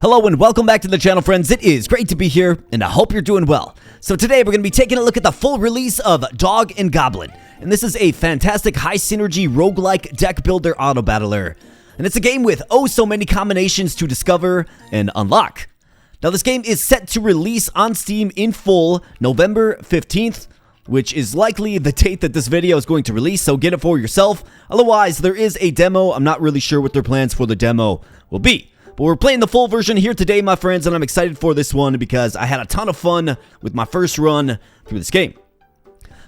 Hello and welcome back to the channel, friends. It is great to be here, and I hope you're doing well. So today we're going to be taking a look at the full release of Dog and Goblin. And this is a fantastic high synergy roguelike deck builder auto battler. And it's a game with oh so many combinations to discover and unlock. Now this game is set to release on Steam in full November 15th, which is likely the date that this video is going to release, so get it for yourself. Otherwise, there is a demo. I'm not really sure what their plans for the demo will be. But we're playing the full version here today, my friends, and I'm excited for this one because I had a ton of fun with my first run through this game.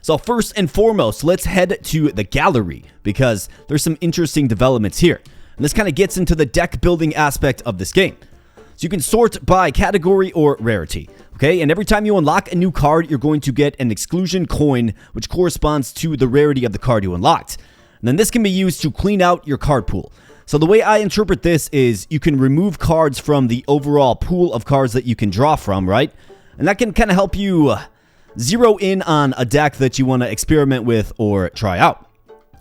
So first and foremost, let's head to the gallery because there's some interesting developments here. And this kind of gets into the deck building aspect of this game. So you can sort by category or rarity, okay? And every time you unlock a new card, you're going to get an exclusion coin, which corresponds to the rarity of the card you unlocked. And then this can be used to clean out your card pool. So the way I interpret this is you can remove cards from the overall pool of cards that you can draw from, right? And that can kind of help you zero in on a deck that you want to experiment with or try out.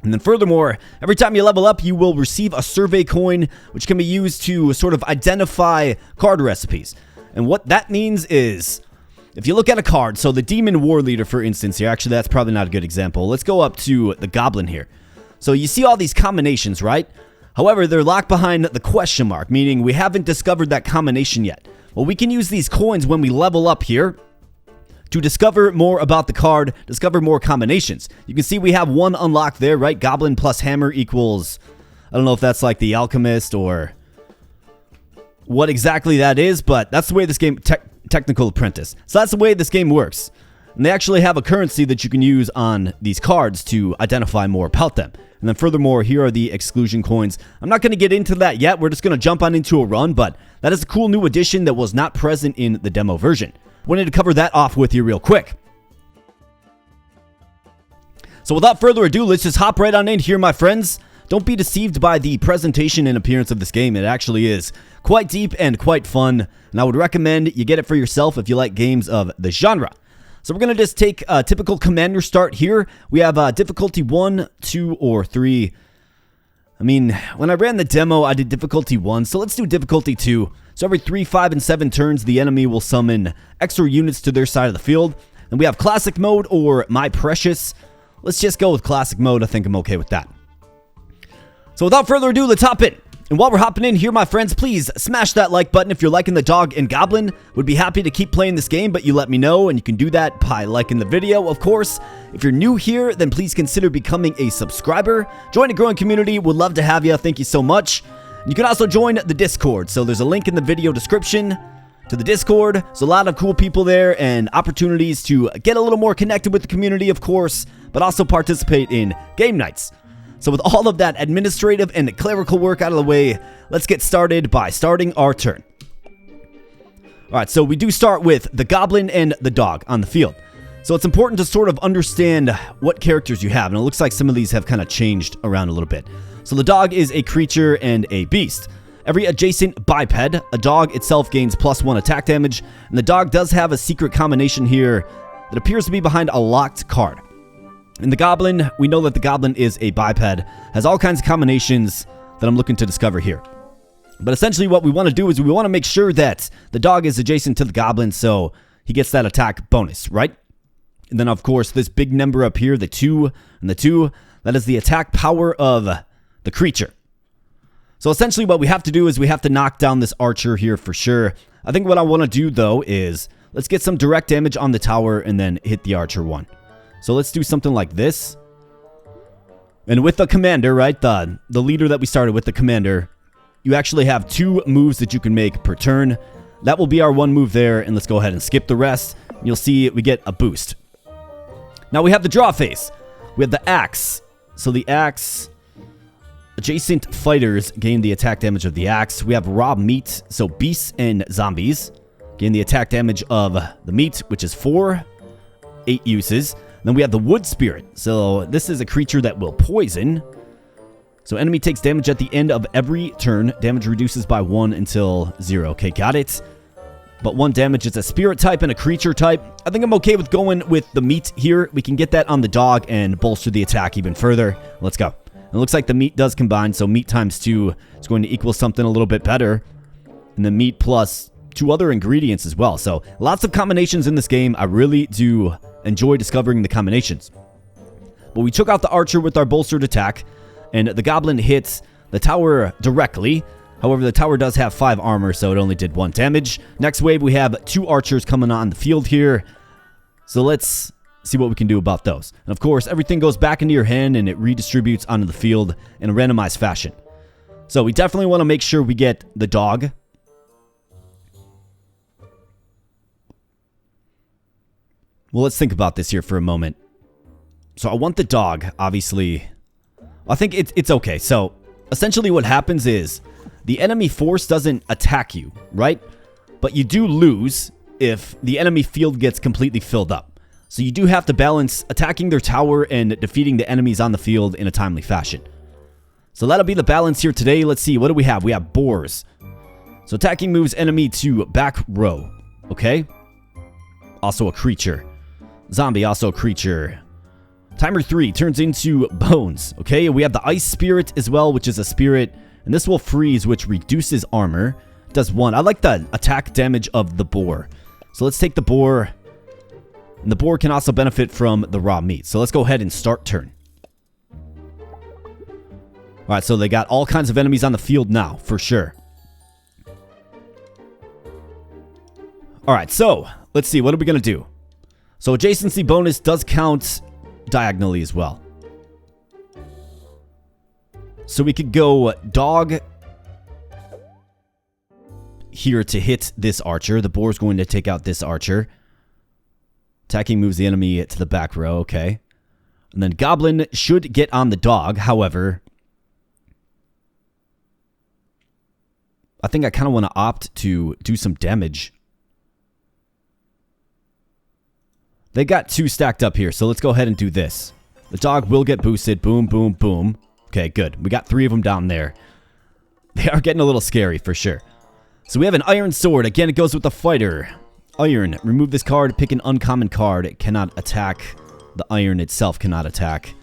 And then furthermore, every time you level up, you will receive a survey coin, which can be used to sort of identify card recipes. And what that means is, if you look at a card, so the Demon War Leader, for instance here, actually that's probably not a good example. Let's go up to the Goblin here. So you see all these combinations, right? However, they're locked behind the question mark, meaning we haven't discovered that combination yet. Well, we can use these coins when we level up here to discover more about the card, discover more combinations. You can see we have one unlocked there, right? Goblin plus hammer equals, I don't know if that's like the alchemist or what exactly that is, but that's the way this game, Technical Apprentice. So that's the way this game works. And they actually have a currency that you can use on these cards to identify more about them. And then furthermore, here are the exclusion coins. I'm not going to get into that yet. We're just going to jump on into a run, but that is a cool new addition that was not present in the demo version. Wanted to cover that off with you real quick. So without further ado, let's just hop right on in here, my friends. Don't be deceived by the presentation and appearance of this game. It actually is quite deep and quite fun, and I would recommend you get it for yourself if you like games of the genre. So we're going to just take a typical commander start here. We have difficulty 1, 2, or 3. I mean, when I ran the demo, I did difficulty 1, so let's do difficulty 2. So every 3, 5, and 7 turns, the enemy will summon extra units to their side of the field. And we have classic mode or my precious. Let's just go with classic mode. I think I'm okay with that. So without further ado, let's hop in. And while we're hopping in here, my friends, please smash that like button if you're liking the Dog and Goblin. Would be happy to keep playing this game, but you let me know, and you can do that by liking the video, of course. If you're new here, then please consider becoming a subscriber. Join a growing community. Would love to have you. Thank you so much. You can also join the Discord. So there's a link in the video description to the Discord. There's a lot of cool people there and opportunities to get a little more connected with the community, of course, but also participate in game nights. So with all of that administrative and clerical work out of the way, let's get started by starting our turn. Alright, so we do start with the Goblin and the Dog on the field. So it's important to sort of understand what characters you have, and it looks like some of these have kind of changed around a little bit. So the Dog is a creature and a beast. Every adjacent biped, a dog itself gains +1 attack damage, and the Dog does have a secret combination here that appears to be behind a locked card. In the Goblin, we know that the Goblin is a biped, has all kinds of combinations that I'm looking to discover here. But essentially what we want to do is we want to make sure that the Dog is adjacent to the Goblin so he gets that attack bonus, right? And then of course this big number up here, the 2 and the 2, that is the attack power of the creature. So essentially what we have to do is we have to knock down this archer here for sure. I think what I want to do though is let's get some direct damage on the tower and then hit the archer one. So let's do something like this. And with the commander, right, the leader that we started with, the commander, you actually have 2 moves that you can make per turn. That will be our 1 move there, and let's go ahead and skip the rest. And you'll see we get a boost. Now we have the draw phase. We have the axe. So the axe, adjacent fighters gain the attack damage of the axe. We have raw meat, so beasts and zombies gain the attack damage of the meat, which is 4, 8 uses. Then we have the Wood Spirit. So this is a creature that will poison. So enemy takes damage at the end of every turn. Damage reduces by 1 until 0. Okay, got it. But 1 damage is a spirit type and a creature type. I think I'm okay with going with the meat here. We can get that on the Dog and bolster the attack even further. Let's go. It looks like the meat does combine, so meat times 2 is going to equal something a little bit better. and then meat plus 2 other ingredients as well. So lots of combinations in this game. I really do enjoy discovering the combinations. But we took out the archer with our bolstered attack, and the goblin hits the tower directly. However, the tower does have 5 armor, so it only did 1 damage. Next wave, we have 2 archers coming on the field here. So let's see what we can do about those. And of course, everything goes back into your hand, and it redistributes onto the field in a randomized fashion. So we definitely want to make sure we get the dog. Well, let's think about this here for a moment. So I want the dog, obviously. I think it's okay. So essentially what happens is the enemy force doesn't attack you, right? But you do lose if the enemy field gets completely filled up. So you do have to balance attacking their tower and defeating the enemies on the field in a timely fashion. So that'll be the balance here today. Let's see, what do we have? We have boars. So attacking moves enemy to back row. Okay. Also a creature. Zombie, also a creature. Timer 3 turns into bones. Okay, we have the ice spirit as well, which is a spirit. And this will freeze, which reduces armor. Does 1. I like the attack damage of the boar. So let's take the boar. And the boar can also benefit from the raw meat. So let's go ahead and start turn. Alright, so they got all kinds of enemies on the field now, for sure. Alright, so let's see. What are we going to do? So adjacency bonus does count diagonally as well. So we could go dog here to hit this archer. The boar's going to take out this archer. Attacking moves the enemy to the back row. Okay. And then goblin should get on the dog. However, I think I kind of want to opt to do some damage. They got 2 stacked up here, so let's go ahead and do this. The dog will get boosted. Boom, boom, boom. Okay, good. We got 3 of them down there. They are getting a little scary, for sure. So we have an iron sword. Again, it goes with the fighter. Iron. Remove this card. Pick an uncommon card. It cannot attack. The iron itself cannot attack.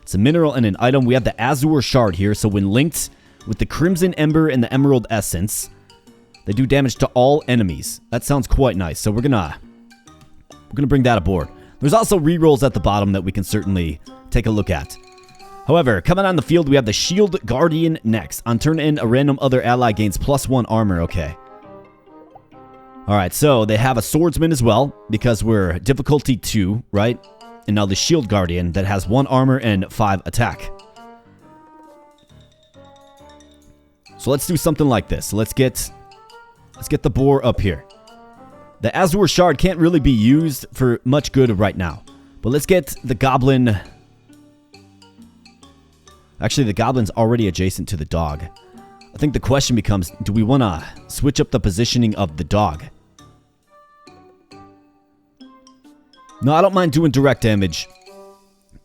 It's a mineral and an item. We have the azure shard here, so when linked with the crimson ember and the emerald essence, they do damage to all enemies. That sounds quite nice, so we're gonna bring that aboard. There's also rerolls at the bottom that we can certainly take a look at. However, coming on the field, we have the Shield Guardian next. On turn in, a random other ally gains +1 armor. Okay. Alright, so they have a Swordsman as well, because we're difficulty 2, right? And now the Shield Guardian that has 1 armor and 5 attack. So let's do something like this. Let's get the boar up here. The Azure Shard can't really be used for much good right now. But let's get the Goblin. Actually, the Goblin's already adjacent to the dog. I think the question becomes, do we want to switch up the positioning of the dog? No, I don't mind doing direct damage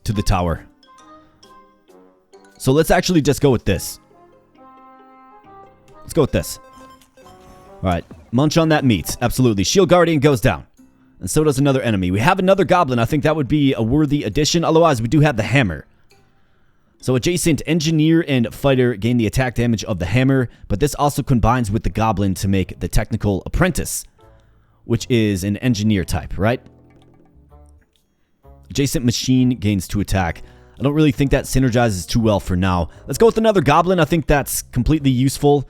to the tower. So let's actually just go with this. Let's go with this. Alright, munch on that meat. Absolutely. Shield Guardian goes down. And so does another enemy. We have another goblin. I think that would be a worthy addition. Otherwise, we do have the hammer. So adjacent engineer and fighter gain the attack damage of the hammer. But this also combines with the goblin to make the technical apprentice, which is an engineer type, right? Adjacent machine gains 2 attack. I don't really think that synergizes too well for now. Let's go with another goblin. I think that's completely useful.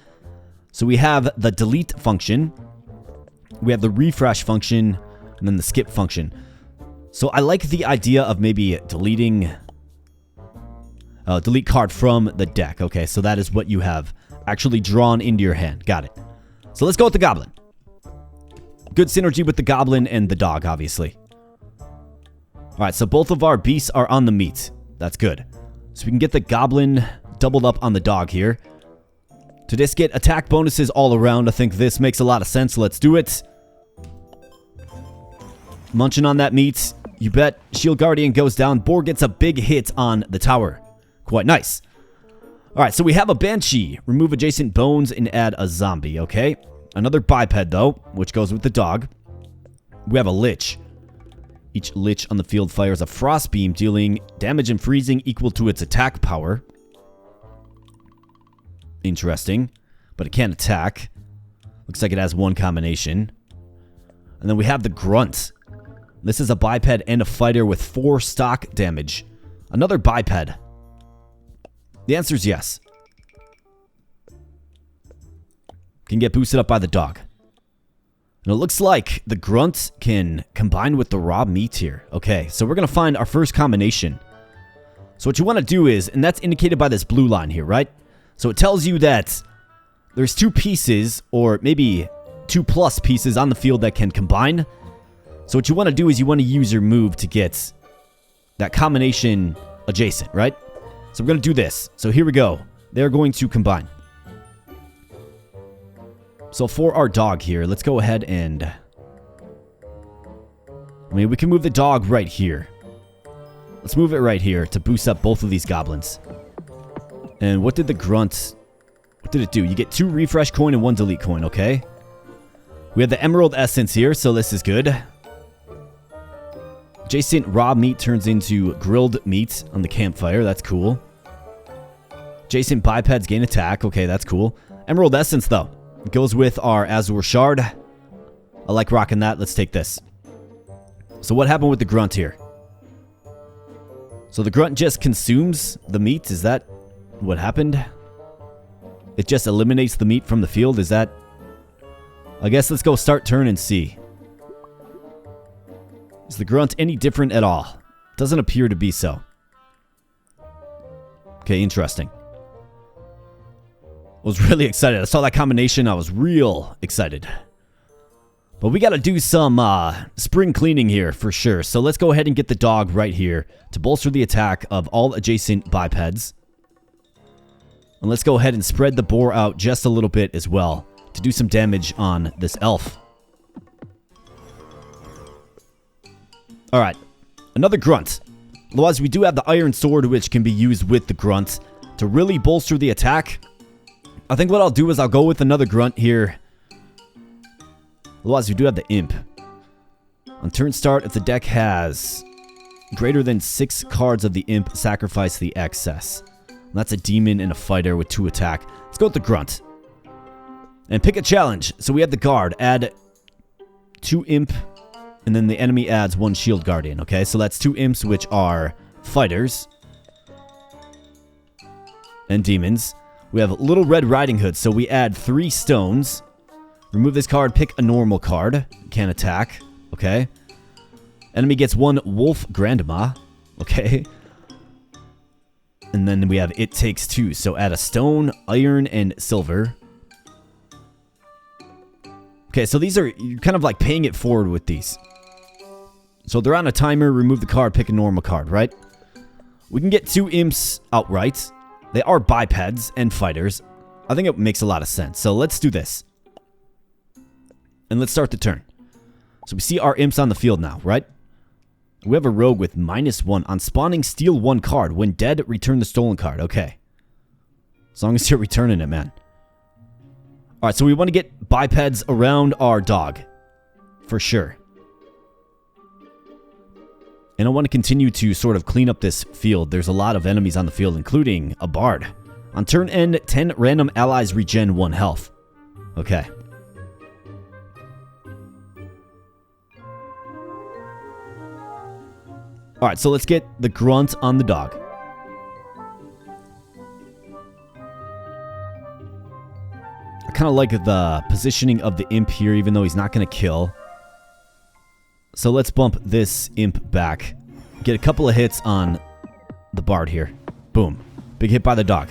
So we have the delete function, we have the refresh function, and then the skip function. So I like the idea of maybe deleting, delete card from the deck. Okay, so that is what you have actually drawn into your hand. Got it. So let's go with the goblin. Good synergy with the goblin and the dog, obviously. Alright, so both of our beasts are on the meat. That's good. So we can get the goblin doubled up on the dog here. To just get attack bonuses all around, I think this makes a lot of sense. Let's do it. Munching on that meat. You bet. Shield Guardian goes down. Boar gets a big hit on the tower. Quite nice. Alright, so we have a Banshee. Remove adjacent bones and add a zombie, okay? Another biped, though, which goes with the dog. We have a Lich. Each Lich on the field fires a Frost Beam, dealing damage and freezing equal to its attack power. Interesting. But it can't attack. Looks like it has one combination. And then we have the grunt. This is a biped and a fighter with 4 stock damage. Another biped. The answer is yes. Can get boosted up by the dog. And it looks like the grunt can combine with the raw meat here. Okay, so we're going to find our first combination. So what you want to do is, and that's indicated by this blue line here, right? So it tells you that there's 2 pieces, or maybe 2+ pieces on the field that can combine. So what you want to do is you want to use your move to get that combination adjacent, right? So we're going to do this. So here we go. They're going to combine. So for our dog here, let's go ahead and... I mean, we can move the dog right here. Let's move it right here to boost up both of these goblins. And what did the grunt... What did it do? You get 2 refresh coin and 1 delete coin, okay? We have the emerald essence here, so this is good. Adjacent raw meat turns into grilled meat on the campfire. That's cool. Adjacent bipeds gain attack. Okay, that's cool. Emerald essence, though. It goes with our Azure Shard. I like rocking that. Let's take this. So what happened with the grunt here? So the grunt just consumes the meat. Is that what happened? It just eliminates the meat from the field. Is that... I guess let's go start turn and see. Is the grunt any different at all? Doesn't appear to be so. Okay, interesting. I was really excited. I saw that combination. I was real excited. But we got to do some spring cleaning here for sure. So let's go ahead and get the dog right here to bolster the attack of all adjacent bipeds. And let's go ahead and spread the boar out just a little bit as well to do some damage on this elf. Alright, another grunt. Otherwise, we do have the iron sword, which can be used with the grunt to really bolster the attack. I think what I'll do is I'll go with another grunt here. Otherwise, we do have the imp. On turn start, if the deck has greater than 6 cards of the imp, sacrifice the excess. And that's a demon and a fighter with 2 attack. Let's go with the grunt. And pick a challenge. So we have the guard. Add 2 imp. And then the enemy adds 1 shield guardian. Okay, so that's 2 imps, which are fighters. And demons. We have Little Red Riding Hood. So we add 3 stones. Remove this card. Pick a normal card. Can't attack. Okay. Enemy gets 1 Wolf Grandma. Okay. And then we have It Takes 2. So add a stone, iron, and silver. Okay, so these are, you're kind of like paying it forward with these. So they're on a timer, remove the card, pick a normal card, right? We can get 2 imps outright. They are bipeds and fighters. I think it makes a lot of sense. So let's do this. And let's start the turn. So we see our imps on the field now, right? We have a rogue with -1. On spawning, steal 1 card. When dead, return the stolen card. Okay. As long as you're returning it, man. Alright, so we want to get bipeds around our dog. For sure. And I want to continue to sort of clean up this field. There's a lot of enemies on the field, including a bard. On turn end, 10 random allies regen 1 health. Okay. Alright, so let's get the grunt on the dog. I kind of like the positioning of the imp here, even though he's not going to kill. So let's bump this imp back. Get a couple of hits on the bard here. Boom. Big hit by the dog.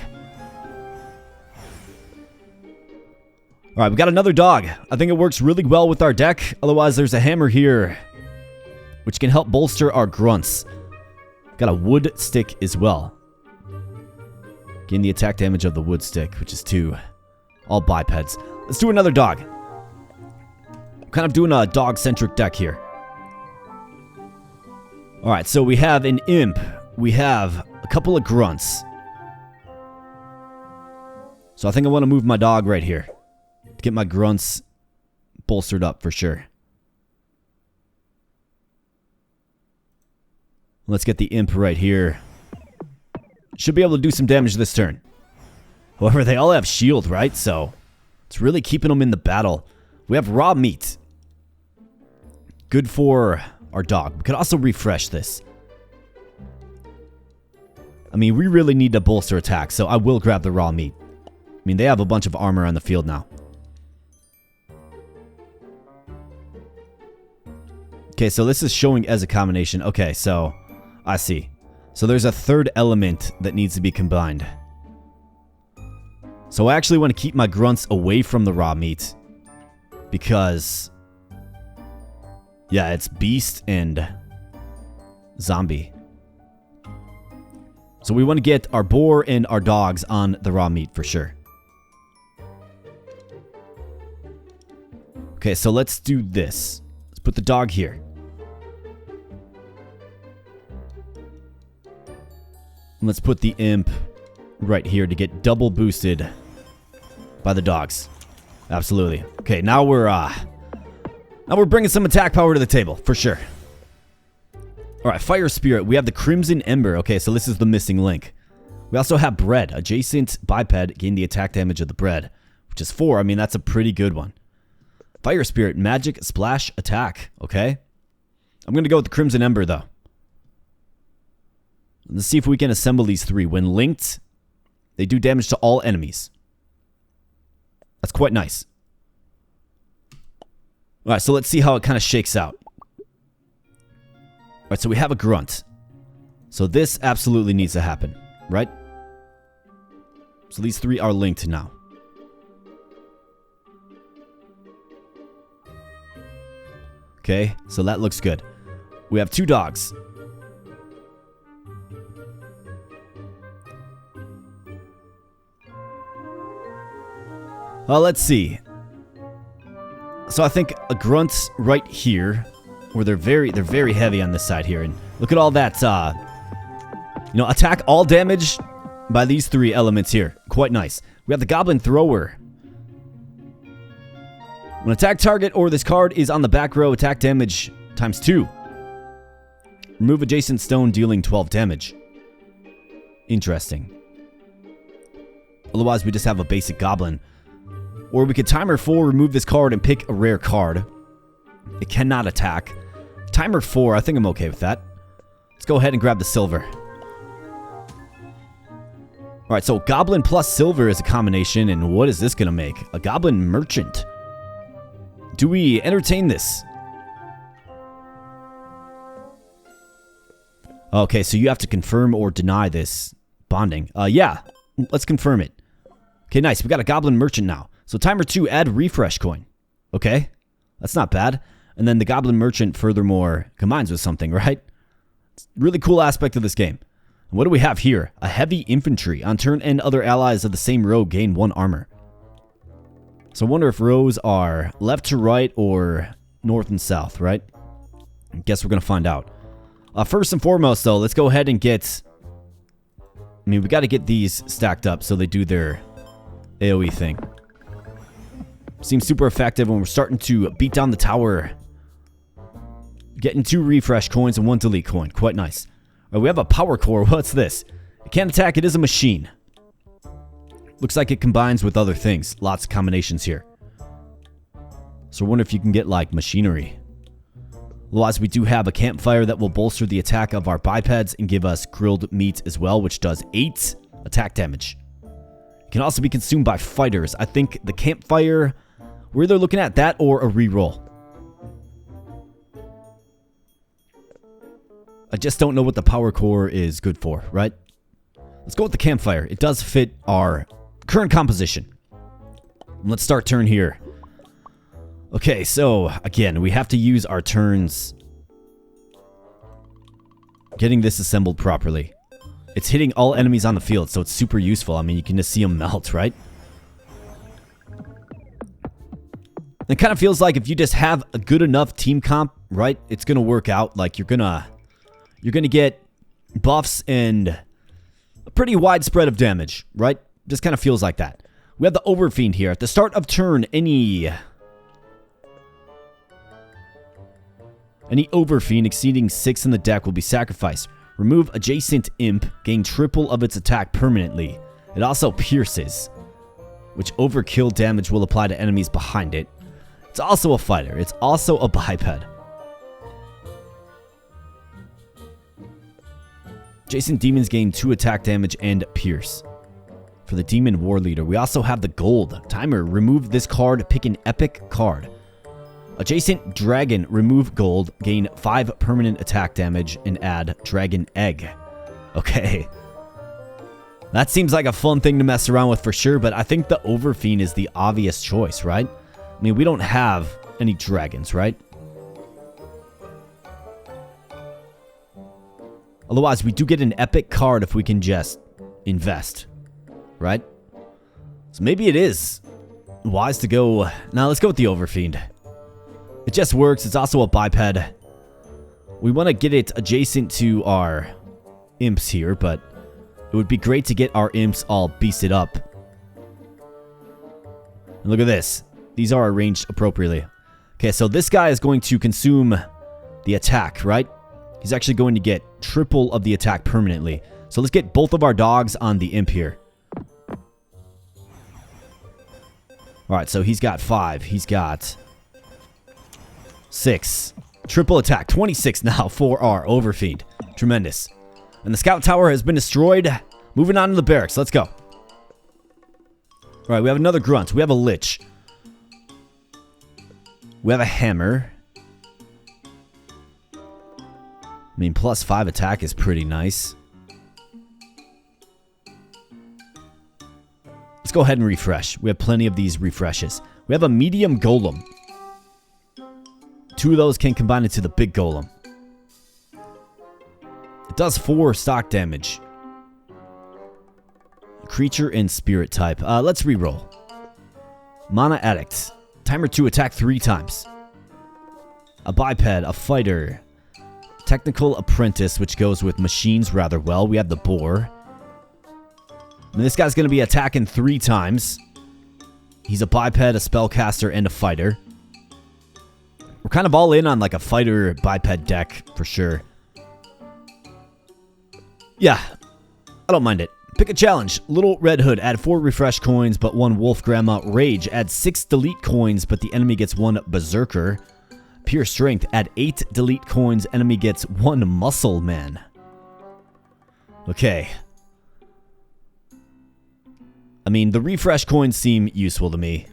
Alright, we got another dog. I think it works really well with our deck. Otherwise, there's a hammer here, which can help bolster our grunts. Got a wood stick as well. Gain the attack damage of the wood stick, which is 2. All bipeds. Let's do another dog. I'm kind of doing a dog-centric deck here. Alright, so we have an imp. We have a couple of grunts. So I think I want to move my dog right here to get my grunts bolstered up for sure. Let's get the imp right here. Should be able to do some damage this turn. However, they all have shield, right? So It's really keeping them in the battle. We have raw meat. Good for our dog. We could also refresh this. I mean, we really need to bolster attack, so I will grab the raw meat. I mean, they have a bunch of armor on the field now. Okay, so this is showing as a combination. Okay, so I see. So there's a third element that needs to be combined. So I actually want to keep my grunts away from the raw meat. Because, yeah, it's beast and zombie. So we want to get our boar and our dogs on the raw meat for sure. Okay, so let's do this. Let's put the dog here. And let's put the imp right here to get double boosted by the dogs. Absolutely. Okay, now we're bringing some attack power to the table for sure. All right, fire spirit. We have the crimson ember. Okay, so this is the missing link. We also have bread. Adjacent biped gain the attack damage of the bread, which is 4. I mean, that's a pretty good one. Fire spirit, magic splash attack. Okay, I'm gonna go with the crimson ember though. Let's see if we can assemble these 3. When linked, they do damage to all enemies. That's quite nice. All right, so let's see how it kind of shakes out. All right, so we have a grunt. So this absolutely needs to happen, right? So these 3 are linked now. Okay, so that looks good. We have 2 dogs. Let's see. So I think a grunt's right here, where they're very heavy on this side here, and look at all that. Attack all damage by these 3 elements here. Quite nice. We have the goblin thrower. When attack target or this card is on the back row, attack damage times 2. Remove adjacent stone, dealing 12 damage. Interesting. Otherwise, we just have a basic goblin. Or we could timer 4, remove this card, and pick a rare card. It cannot attack. Timer 4, I think I'm okay with that. Let's go ahead and grab the silver. Alright, so goblin plus silver is a combination, and what is this going to make? A goblin merchant. Do we entertain this? Okay, so you have to confirm or deny this bonding. Yeah, let's confirm it. Okay, nice. We got a goblin merchant now. So timer 2, add refresh coin. Okay, that's not bad. And then the goblin merchant furthermore combines with something, right? It's a really cool aspect of this game. And what do we have here? A heavy infantry. On turn end, other allies of the same row gain 1 armor. So I wonder if rows are left to right or north and south, right? I guess we're going to find out. First and foremost, though, let's go ahead and get... I mean, we got to get these stacked up so they do their AoE thing. Seems super effective when we're starting to beat down the tower. Getting 2 refresh coins and 1 delete coin. Quite nice. All right, we have a power core. What's this? It can't attack. It is a machine. Looks like it combines with other things. Lots of combinations here. So I wonder if you can get, like, machinery. Otherwise, we do have a campfire that will bolster the attack of our bipeds and give us grilled meat as well, which does 8 attack damage. It can also be consumed by fighters. I think the campfire... We're either looking at that or a reroll. I just don't know what the power core is good for, right? Let's go with the campfire. It does fit our current composition. Let's start turn here. Okay, so again, we have to use our turns getting this assembled properly. It's hitting all enemies on the field, so it's super useful. I mean, you can just see them melt, right? It kind of feels like if you just have a good enough team comp, right, it's going to work out. Like you're going to get buffs and a pretty wide spread of damage, right? Just kind of feels like that. We have the Overfiend here. At the start of turn, any Overfiend exceeding 6 in the deck will be sacrificed. Remove adjacent imp, gain triple of its attack permanently. It also pierces. which overkill damage will apply to enemies behind it. It's also a fighter. It's also a biped. Adjacent demons gain 2 attack damage and pierce. For the demon war leader, we also have the gold. Timer, remove this card, pick an epic card. Adjacent dragon, remove gold, gain 5 permanent attack damage, and add dragon egg. Okay. That seems like a fun thing to mess around with for sure, but I think the Overfiend is the obvious choice, right? I mean, we don't have any dragons, right? Otherwise, we do get an epic card if we can just invest, right? So maybe it is wise to go... Now, let's go with the Overfiend. It just works. It's also a biped. We want to get it adjacent to our imps here, but it would be great to get our imps all beasted up. And look at this. These are arranged appropriately. Okay, so this guy is going to consume the attack, right? He's actually going to get triple of the attack permanently. So let's get both of our dogs on the imp here. Alright, so he's got 5. He's got 6. Triple attack. 26 now for our Overfiend. Tremendous. And the scout tower has been destroyed. Moving on to the barracks. Let's go. Alright, we have another grunt. We have a lich. We have a hammer. I mean, plus 5 attack is pretty nice. Let's go ahead and refresh. We have plenty of these refreshes. We have a medium golem. 2 of those can combine into the big golem. It does 4 stock damage. Creature and spirit type. Let's reroll. Mana addict. Timer 2 attack 3 times. A biped, a fighter. Technical apprentice, which goes with machines rather well. We have the boar. And this guy's going to be attacking 3 times. He's a biped, a spellcaster, and a fighter. We're kind of all in on like a fighter biped deck for sure. Yeah, I don't mind it. Pick a challenge. Little Red Hood, add 4 refresh coins, but 1 Wolf Grandma. Rage, add 6 delete coins, but the enemy gets 1 Berserker. Pure Strength, add 8 delete coins, enemy gets 1 Muscle Man. Okay. I mean, the refresh coins seem useful to me.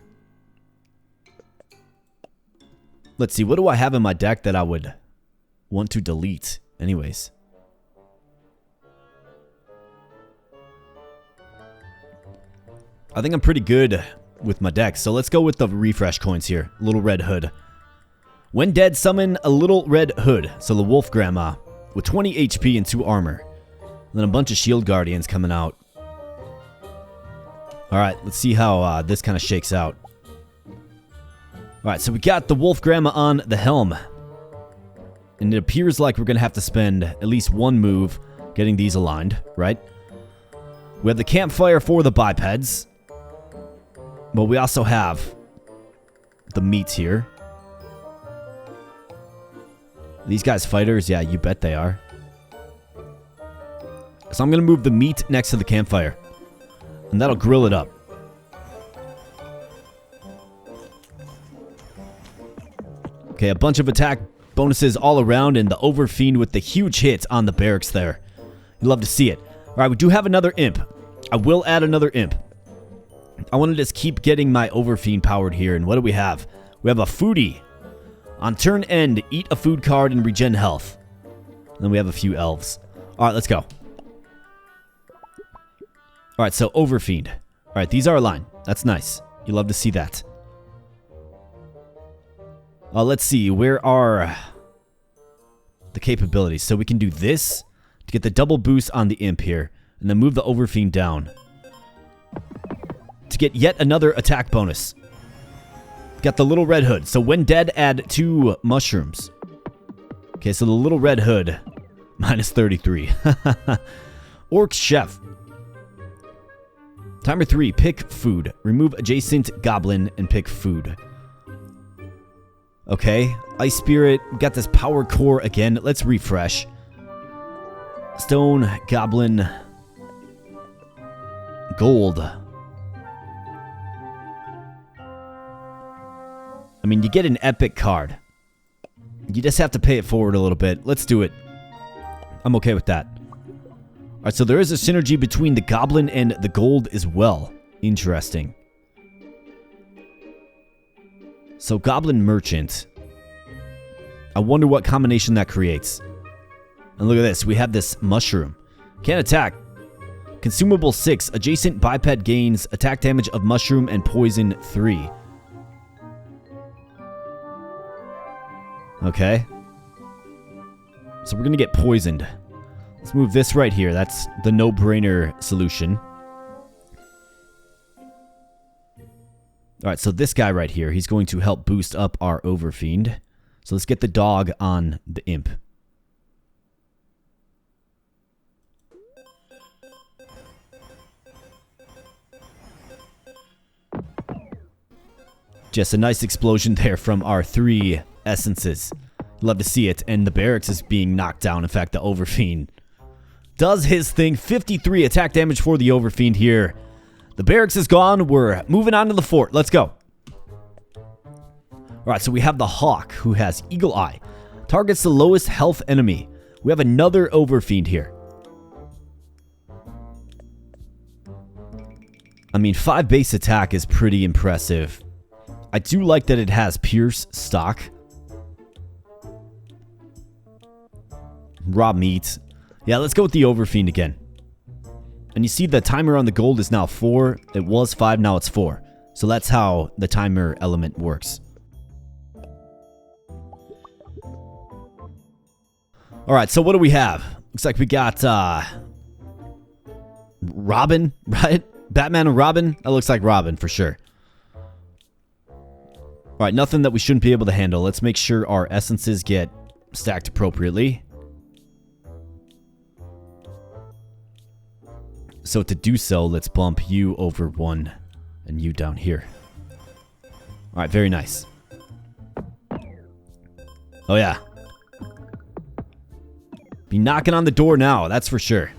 Let's see, what do I have in my deck that I would want to delete anyways? I think I'm pretty good with my deck, so let's go with the refresh coins here. Little Red Hood. When dead, summon a Little Red Hood, so the Wolf Grandma, with 20 HP and 2 armor. And then a bunch of Shield Guardians coming out. Alright, let's see how this kind of shakes out. Alright, so we got the Wolf Grandma on the helm. And it appears like we're going to have to spend at least 1 move getting these aligned, right? We have the campfire for the bipeds. But we also have the meats here. These guys fighters? Yeah, you bet they are. So I'm going to move the meat next to the campfire. And that'll grill it up. Okay, a bunch of attack bonuses all around, and the Overfiend with the huge hit on the barracks there. You love to see it. Alright, we do have another imp. I will add another imp. I want to just keep getting my Overfiend powered here. And what do we have? We have a foodie. On turn end, eat a food card and regen health. And then we have a few elves. Alright, let's go. Alright, so Overfiend. Alright, these are aligned. That's nice. You love to see that. Let's see. Where are the capabilities? So we can do this to get the double boost on the imp here. And then move the Overfiend down. To get yet another attack bonus. Got the Little Red Hood. So when dead, add 2 mushrooms. Okay, so the Little Red Hood. Minus 33. Orc Chef. Timer 3. Pick food. Remove adjacent goblin and pick food. Okay. Ice Spirit. We got this power core again. Let's refresh. Stone. Goblin. Gold. mean, you get an epic card. You just have to pay it forward a little bit. Let's do it. I'm okay with that. Alright, so there is a synergy between the Goblin and the Gold as well. Interesting. So, Goblin Merchant. I wonder what combination that creates. And look at this. We have this Mushroom. Can't attack. Consumable 6. Adjacent biped gains attack damage of Mushroom and Poison 3. Okay. So we're going to get poisoned. Let's move this right here. That's the no-brainer solution. Alright, so this guy right here, he's going to help boost up our Overfiend. So let's get the dog on the imp. Just a nice explosion there from our 3 essences. Love to see it. And the barracks is being knocked down. In fact, the Overfiend does his thing. 53 attack damage for the Overfiend here. The barracks is gone. We're moving on to the fort. Let's go. Alright, so we have the Hawk, who has Eagle Eye. Targets the lowest health enemy. We have another Overfiend here. I mean, 5 base attack is pretty impressive. I do like that it has Pierce stock. Raw meat. Yeah, let's go with the Overfiend again. And you see the timer on the gold is now 4. It was 5, now it's 4. So that's how the timer element works. Alright, so what do we have? Looks like we got Robin, right? Batman and Robin? That looks like Robin for sure. Alright, nothing that we shouldn't be able to handle. Let's make sure our essences get stacked appropriately. So to do so, let's bump you over 1 and you down here. Alright, very nice. Oh yeah. Be knocking on the door now, that's for sure.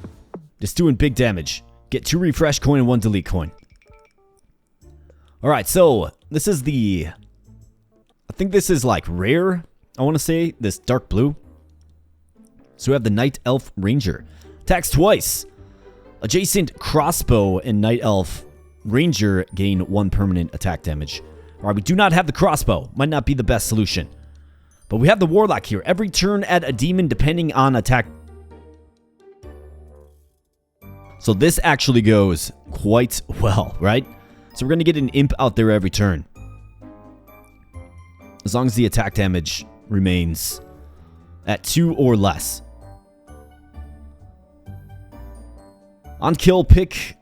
Just doing big damage. Get 2 refresh coin and 1 delete coin. Alright, so this is the... I think this is like rare, I want to say. This dark blue. So we have the Night Elf Ranger. Attacks twice. Adjacent crossbow and Night Elf Ranger gain 1 permanent attack damage. Alright, we do not have the crossbow. Might not be the best solution. But we have the Warlock here. Every turn add a demon depending on attack. So this actually goes quite well, right? So we're going to get an imp out there every turn. As long as the attack damage remains at 2 or less. On kill, pick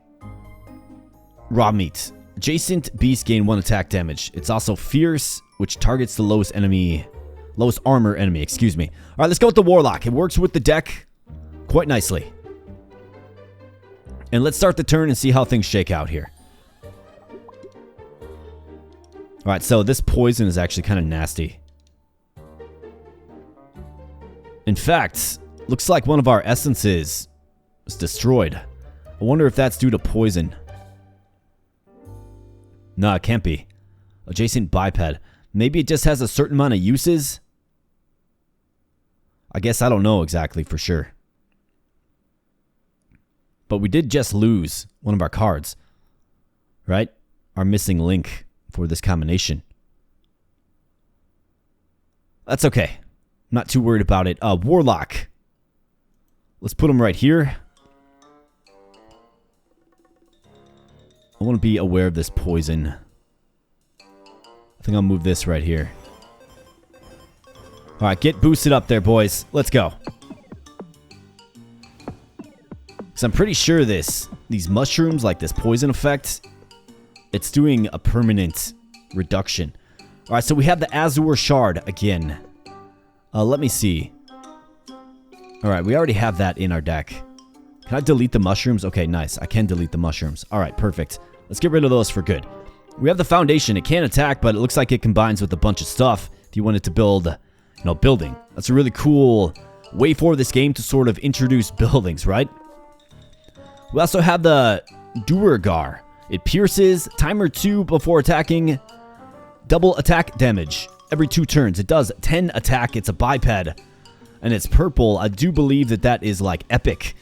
raw meat. Adjacent beasts gain 1 attack damage. It's also fierce, which targets the lowest armor enemy, excuse me. Alright, let's go with the Warlock. It works with the deck quite nicely. And let's start the turn and see how things shake out here. Alright, so this poison is actually kind of nasty. In fact, looks like one of our essences was destroyed. I wonder if that's due to poison. No, it can't be. Adjacent biped. Maybe it just has a certain amount of uses? I guess I don't know exactly for sure. But we did just lose one of our cards. Right? Our missing link for this combination. That's okay. I'm not too worried about it. Warlock. Let's put him right here. I want to be aware of this poison. I think I'll move this right here. Alright, get boosted up there, boys. Let's go. Because I'm pretty sure these mushrooms, like this poison effect, it's doing a permanent reduction. Alright, so we have the Azure Shard again. Let me see. Alright, we already have that in our deck. Can I delete the mushrooms? Okay, nice. I can delete the mushrooms. Alright, perfect. Let's get rid of those for good. We have the Foundation. It can't attack, but it looks like it combines with a bunch of stuff if you wanted to build, building. That's a really cool way for this game to sort of introduce buildings, right? We also have the Duergar. It pierces, timer 2 before attacking, double attack damage every 2 turns. It does 10 attack. It's a biped. And it's purple. I do believe that that is like epic.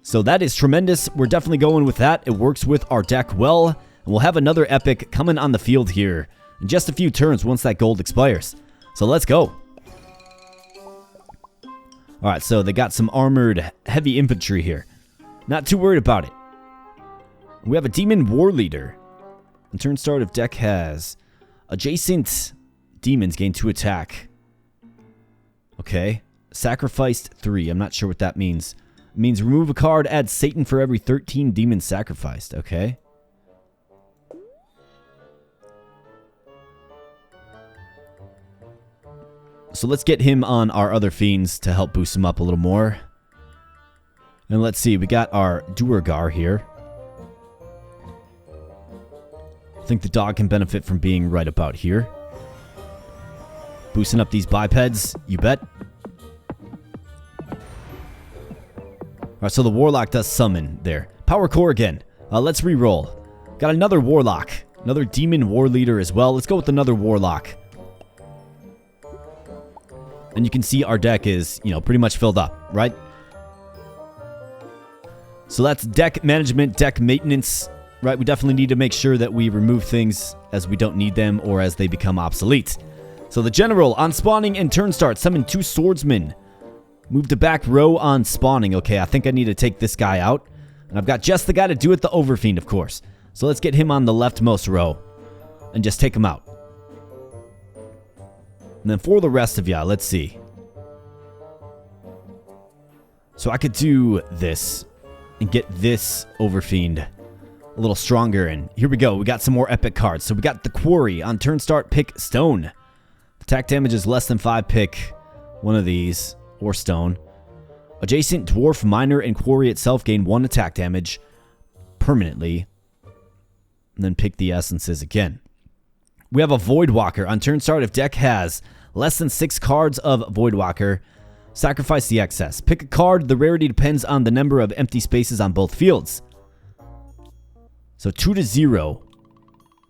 So that is tremendous. We're definitely going with that. It works with our deck well. And we'll have another epic coming on the field here in just a few turns once that gold expires. So let's go. Alright, so they got some armored heavy infantry here. Not too worried about it. We have a demon war leader. On turn start of deck has adjacent demons gain 2 attack. Okay. Sacrificed 3. I'm not sure what that means. It means remove a card, add Satan for every 13 demons sacrificed. Okay. So let's get him on our other fiends to help boost him up a little more. And let's see, we got our Duergar here. I think the dog can benefit from being right about here. Boosting up these bipeds, you bet. Alright, so the Warlock does summon there. Power Core again. Let's re-roll. Got another Warlock. Another Demon War Leader as well. Let's go with another Warlock. And you can see our deck is, pretty much filled up, right? So that's deck management, deck maintenance, right? We definitely need to make sure that we remove things as we don't need them or as they become obsolete. So the General, on spawning and turn start, summon 2 Swordsmen. Move to back row on spawning. Okay, I think I need to take this guy out. And I've got just the guy to do it, the Overfiend, of course. So let's get him on the leftmost row and just take him out. And then for the rest of y'all, let's see. So I could do this and get this Overfiend a little stronger. And here we go. We got some more epic cards. So we got the Quarry. On turn start, pick Stone. Attack damage is less than 5. Pick one of these or Stone. Adjacent Dwarf, Miner, and Quarry itself gain 1 attack damage permanently. And then pick the essences again. We have a Voidwalker. On turn start, if deck has less than 6 cards of Voidwalker, sacrifice the excess. Pick a card. The rarity depends on the number of empty spaces on both fields. So 2 to 0.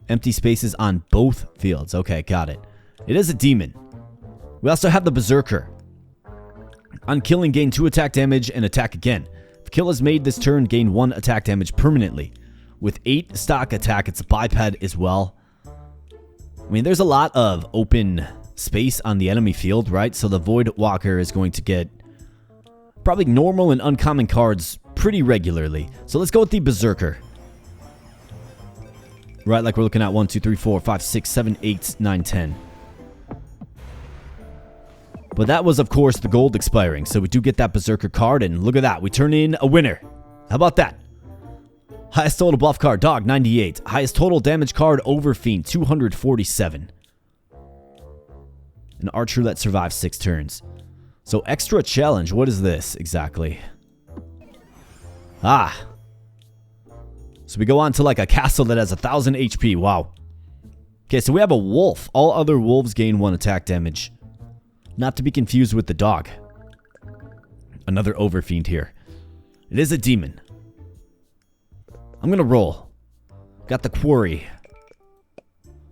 Empty spaces on both fields. Okay, got it. It is a demon. We also have the Berserker. On killing, gain 2 attack damage and attack again. If kill is made this turn, gain 1 attack damage permanently. With 8 stock attack, it's a biped as well. I mean, there's a lot of open space on the enemy field, right? So the Voidwalker is going to get probably normal and uncommon cards pretty regularly. So let's go with the Berserker. Right, like we're looking at 1, 2, 3, 4, 5, 6, 7, 8, 9, 10. But that was, of course, the gold expiring. So we do get that Berserker card, and look at that. We turn in a winner. How about that? Highest total buff card, Dog, 98. Highest total damage card, Overfiend, 247. An Archer that survives 6 turns. So extra challenge, what is this exactly? Ah. So we go on to like a castle that has 1,000 HP. Wow. Okay, so we have a wolf. All other wolves gain 1 attack damage. Not to be confused with the dog. Another Overfiend here. It is a demon. I'm going to roll. Got the Quarry.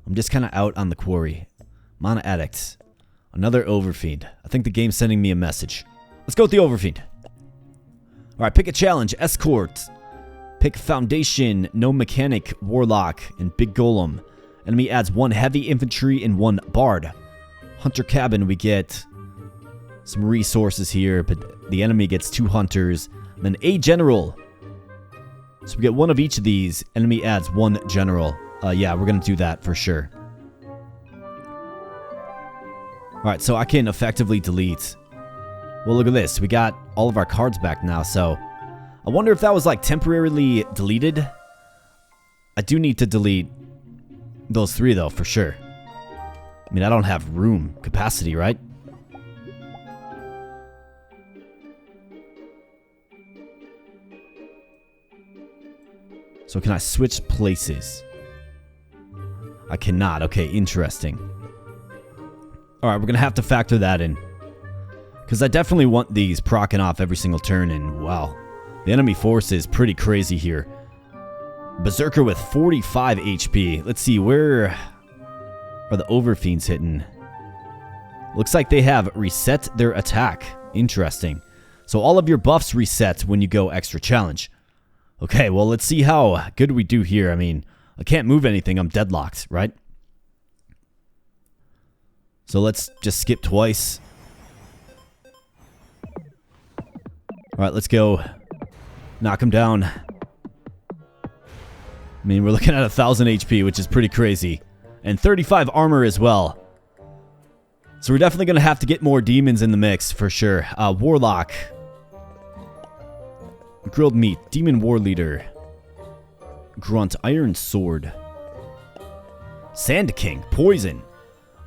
I'm just kind of out on the Quarry. Mana Addict. Another Overfiend. I think the game's sending me a message. Let's go with the Overfiend. Alright, pick a challenge. Escort. Pick Foundation, No Mechanic, Warlock, and Big Golem. Enemy adds 1 heavy infantry and 1 bard. Hunter Cabin, we get some resources here, but the enemy gets 2 hunters. And then a general. So we get 1 of each of these. Enemy adds 1 general. Yeah, we're going to do that for sure. Alright, so I can effectively delete. Well, look at this. We got all of our cards back now, so I wonder if that was like temporarily deleted. I do need to delete those 3 though, for sure. I mean, I don't have room capacity, right? So can I switch places? I cannot. Okay, interesting. Alright, we're going to have to factor that in. Because I definitely want these proccing off every single turn, and wow. The enemy force is pretty crazy here. Berserker with 45 HP. Let's see, where are the Overfiends hitting? Looks like they have reset their attack. Interesting. So all of your buffs reset when you go extra challenge. Okay, well, let's see how good we do here. I mean, I can't move anything. I'm deadlocked, right? So let's just skip twice. All right, let's go. Knock him down. I mean, we're looking at 1,000 HP, which is pretty crazy. And 35 armor as well. So we're definitely going to have to get more demons in the mix, for sure. Warlock. Grilled meat. Demon war leader. Grunt. Iron sword. Sand king. Poison.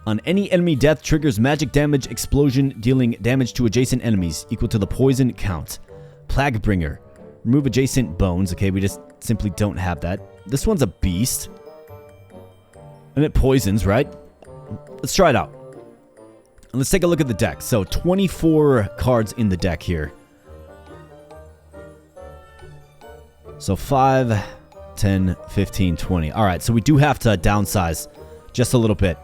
On any enemy death, triggers magic damage explosion, dealing damage to adjacent enemies equal to the poison count. Plague bringer. Remove adjacent bones. Okay, we just simply don't have that. This one's a beast. And it poisons, right? Let's try it out. And let's take a look at the deck. So 24 cards in the deck here. So 5, 10, 15, 20. Alright, so we do have to downsize just a little bit.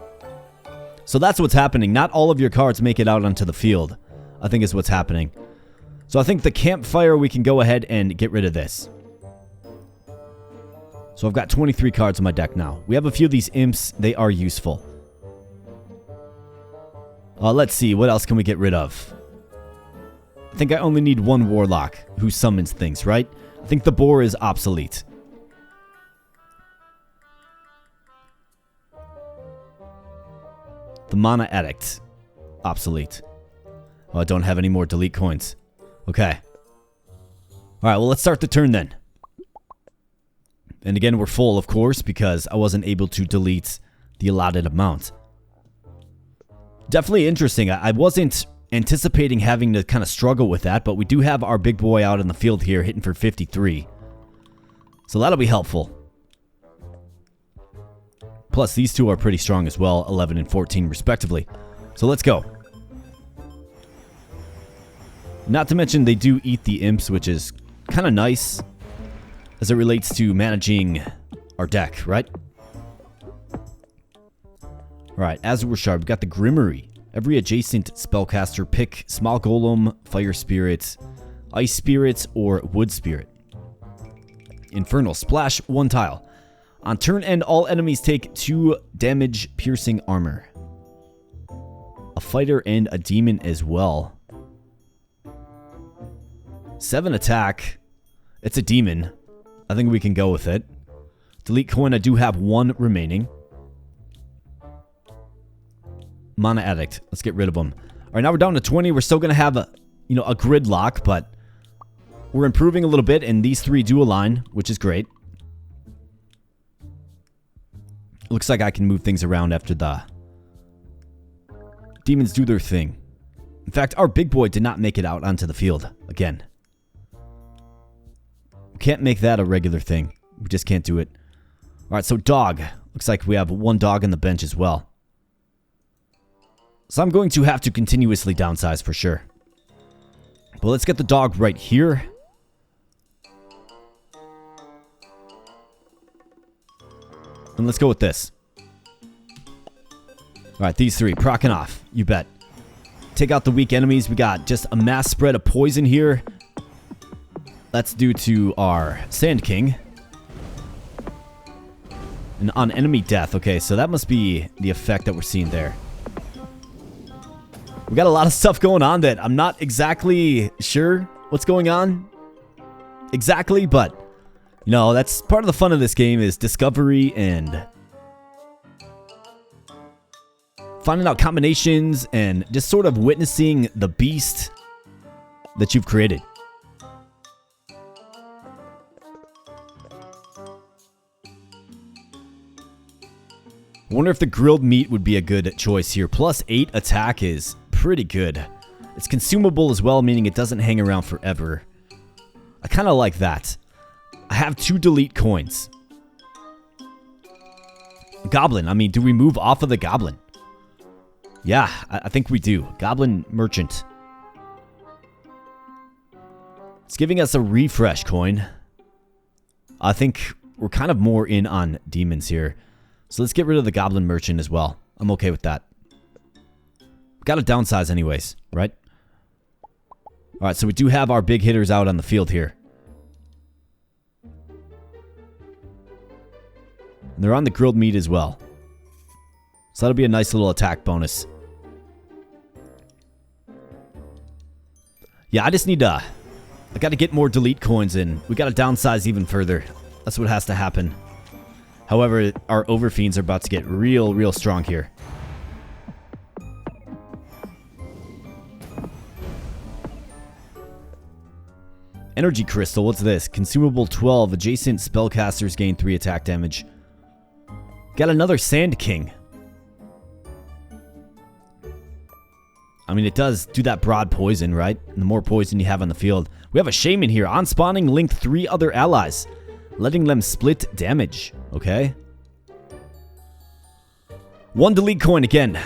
So that's what's happening. Not all of your cards make it out onto the field, I think is what's happening. So I think the campfire, we can go ahead and get rid of this. So I've got 23 cards in my deck now. We have a few of these imps. They are useful. Let's see. What else can we get rid of? I think I only need one warlock who summons things, right? I think the boar is obsolete. The mana addict. Obsolete. Oh, I don't have any more delete coins. Okay. Alright, well, let's start the turn then. And again, we're full, of course, because I wasn't able to delete the allotted amount. Definitely interesting. I wasn't anticipating having to kind of struggle with that, but we do have our big boy out in the field here hitting for 53. So that'll be helpful. Plus, these two are pretty strong as well, 11 and 14 respectively. So let's go. Not to mention they do eat the imps, which is kind of nice as it relates to managing our deck, right? Alright, as we're sharp, we've got the Grimmery. Every adjacent spellcaster pick Small Golem, Fire Spirit, Ice Spirit, or Wood Spirit. Infernal. Splash 1 tile. On turn end, all enemies take 2 damage piercing armor. A fighter and a demon as well. 7 attack. It's a demon. I think we can go with it. Delete coin, I do have 1 remaining. Mana addict. Let's get rid of them. Alright, now we're down to 20. We're still going to have a grid lock, but we're improving a little bit, and these 3 do align, which is great. Looks like I can move things around after the demons do their thing. In fact, our big boy did not make it out onto the field again. We can't make that a regular thing. We just can't do it. Alright, so dog. Looks like we have 1 dog on the bench as well. So I'm going to have to continuously downsize for sure. But let's get the dog right here. And let's go with this. Alright, these 3. Procking off. You bet. Take out the weak enemies. We got just a mass spread of poison here. That's due to our Sand King. And on enemy death. Okay, so that must be the effect that we're seeing there. We got a lot of stuff going on that I'm not exactly sure what's going on exactly, but that's part of the fun of this game is discovery and finding out combinations and just sort of witnessing the beast that you've created. I wonder if the grilled meat would be a good choice here. Plus 8 attack is pretty good. It's consumable as well, meaning it doesn't hang around forever. I kind of like that. I have 2 delete coins. Goblin. I mean, do we move off of the Goblin? Yeah, I think we do. Goblin Merchant. It's giving us a refresh coin. I think we're kind of more in on demons here. So let's get rid of the Goblin Merchant as well. I'm okay with that. Got to downsize anyways, right? Alright, so we do have our big hitters out on the field here. And they're on the grilled meat as well. So that'll be a nice little attack bonus. Yeah, I just need to... I got to get more delete coins in. We got to downsize even further. That's what has to happen. However, our overfiends are about to get real strong here. Energy Crystal, what's this? Consumable 12. Adjacent spellcasters gain 3 attack damage. Got another Sand King. I mean, it does do that broad poison, right? And the more poison you have on the field. We have a Shaman here. On spawning, link 3 other allies, letting them split damage. Okay. 1 delete coin again.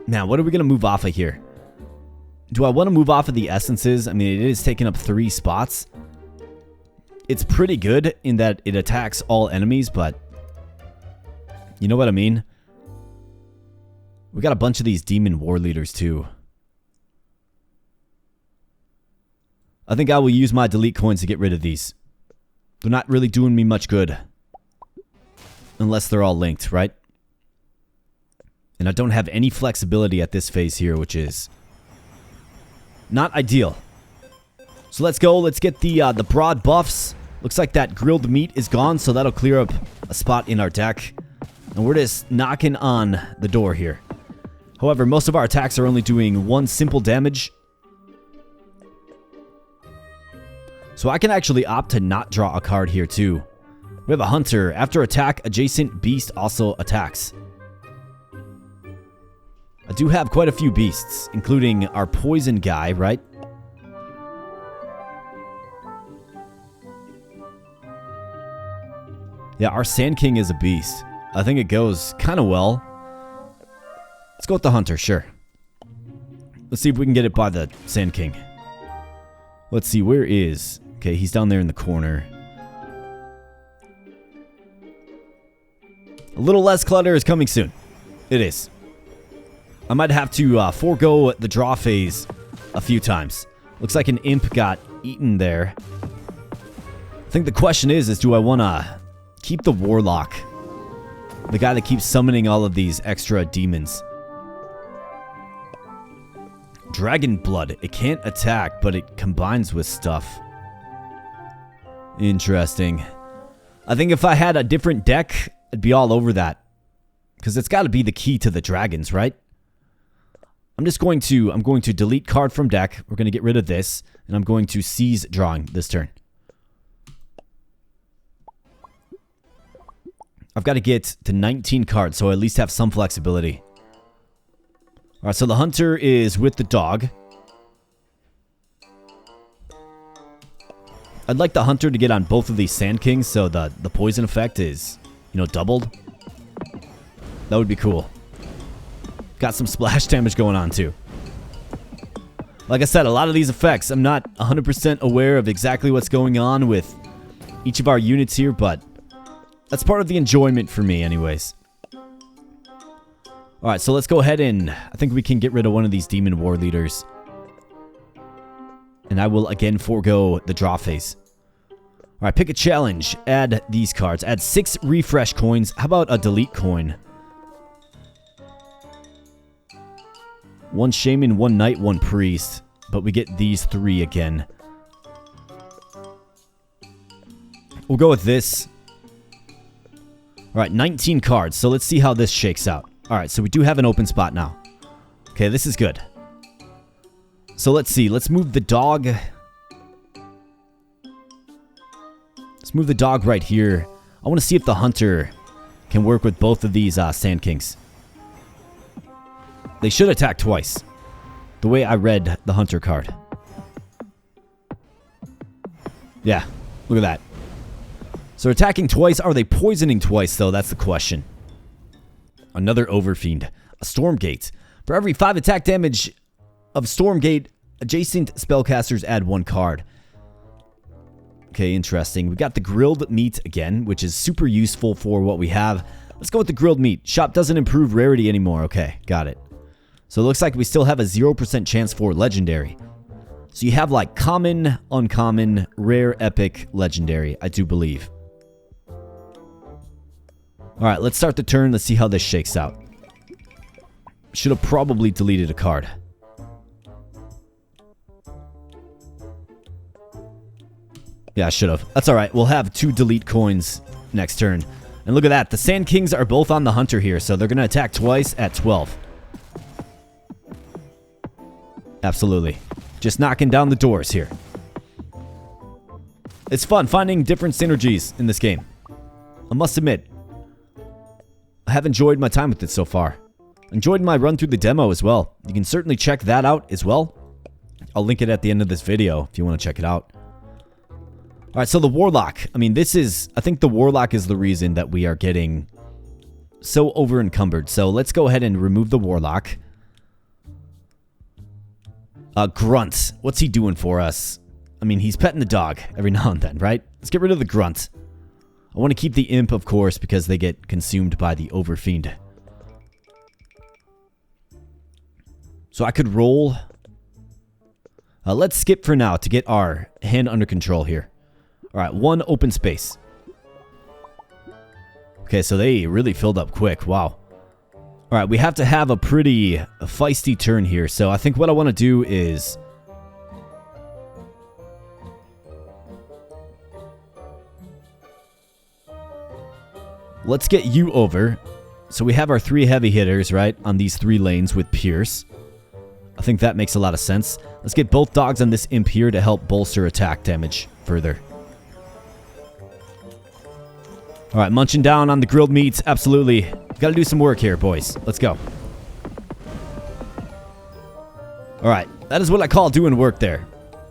Now, what are we going to move off of here? Do I want to move off of the essences? I mean, it is taking up 3 spots. It's pretty good in that it attacks all enemies, but... You know what I mean? We got a bunch of these demon war leaders too. I think I will use my delete coins to get rid of these. They're not really doing me much good. Unless they're all linked, right? And I don't have any flexibility at this phase here, which is not ideal. So let's go. Let's get the broad buffs. Looks like that grilled meat is gone, so that'll clear up a spot in our deck. And we're just knocking on the door here. However, most of our attacks are only doing 1 simple damage. So I can actually opt to not draw a card here too. We have a hunter. After attack, adjacent beast also attacks. I do have quite a few beasts, including our poison guy, right? Yeah, our Sand King is a beast. I think it goes kind of well. Let's go with the hunter, sure. Let's see if we can get it by the Sand King. Let's see, where is... Okay, he's down there in the corner. A little less clutter is coming soon. It is. I might have to forego the draw phase a few times. Looks like an imp got eaten there. I think the question is do I want to keep the warlock? The guy that keeps summoning all of these extra demons. Dragon blood. It can't attack, but it combines with stuff. Interesting. I think if I had a different deck, I'd be all over that. Because it's got to be the key to the dragons, right? I'm going to delete card from deck. We're going to get rid of this. And I'm going to seize drawing this turn. I've got to get to 19 cards, so I at least have some flexibility. Alright, so the hunter is with the dog. I'd like the hunter to get on both of these Sand Kings, so the poison effect is, you know, doubled. That would be cool. Got some splash damage going on, too. Like I said, a lot of these effects, I'm not 100% aware of exactly what's going on with each of our units here, but that's part of the enjoyment for me, anyways. Alright, so let's go ahead and I think we can get rid of one of these demon war leaders. And I will again forego the draw phase. Alright, pick a challenge. Add these cards. Add 6 refresh coins. How about a delete coin? 1 shaman, 1 knight, 1 priest. But we get these 3 again. We'll go with this. Alright, 19 cards. So let's see how this shakes out. Alright, so we do have an open spot now. Okay, this is good. So let's see. Let's move the dog. Let's move the dog right here. I want to see if the hunter can work with both of these Sand Kings. They should attack twice. The way I read the hunter card. Yeah, look at that. So attacking twice. Are they poisoning twice, though? That's the question. Another Overfiend. A Stormgate. For every 5 attack damage of Stormgate, adjacent spellcasters add 1 card. Okay, interesting. We got the grilled meat again, which is super useful for what we have. Let's go with the grilled meat. Shop doesn't improve rarity anymore. Okay, got it. So it looks like we still have a 0% chance for legendary. So you have like common, uncommon, rare, epic, legendary, I do believe. Alright, let's start the turn. Let's see how this shakes out. Should have probably deleted a card. Yeah, I should have. That's alright. We'll have 2 delete coins next turn. And look at that. The Sand Kings are both on the Hunter here, so they're going to attack twice at 12. Absolutely. Just knocking down the doors here. It's fun finding different synergies in this game. I must admit, I have enjoyed my time with it so far. Enjoyed my run through the demo as well. You can certainly check that out as well. I'll link it at the end of this video if you want to check it out. Alright, so the Warlock. I mean, I think the Warlock is the reason that we are getting so over encumbered. So let's go ahead and remove the Warlock. Grunt. What's he doing for us? I mean, he's petting the dog every now and then, right? Let's get rid of the Grunt. I want to keep the Imp, of course, because they get consumed by the Overfiend. So I could roll. Let's skip for now to get our hand under control here. Alright, 1 open space. Okay, so they really filled up quick. Wow. Alright, we have to have a pretty feisty turn here. So I think what I want to do is... let's get you over. So we have our 3 heavy hitters, right? On these 3 lanes with Pierce. I think that makes a lot of sense. Let's get both dogs on this Imp here to help bolster attack damage further. Alright, munching down on the grilled meats. Absolutely. Gotta do some work here, boys. Let's go. Alright, that is what I call doing work there.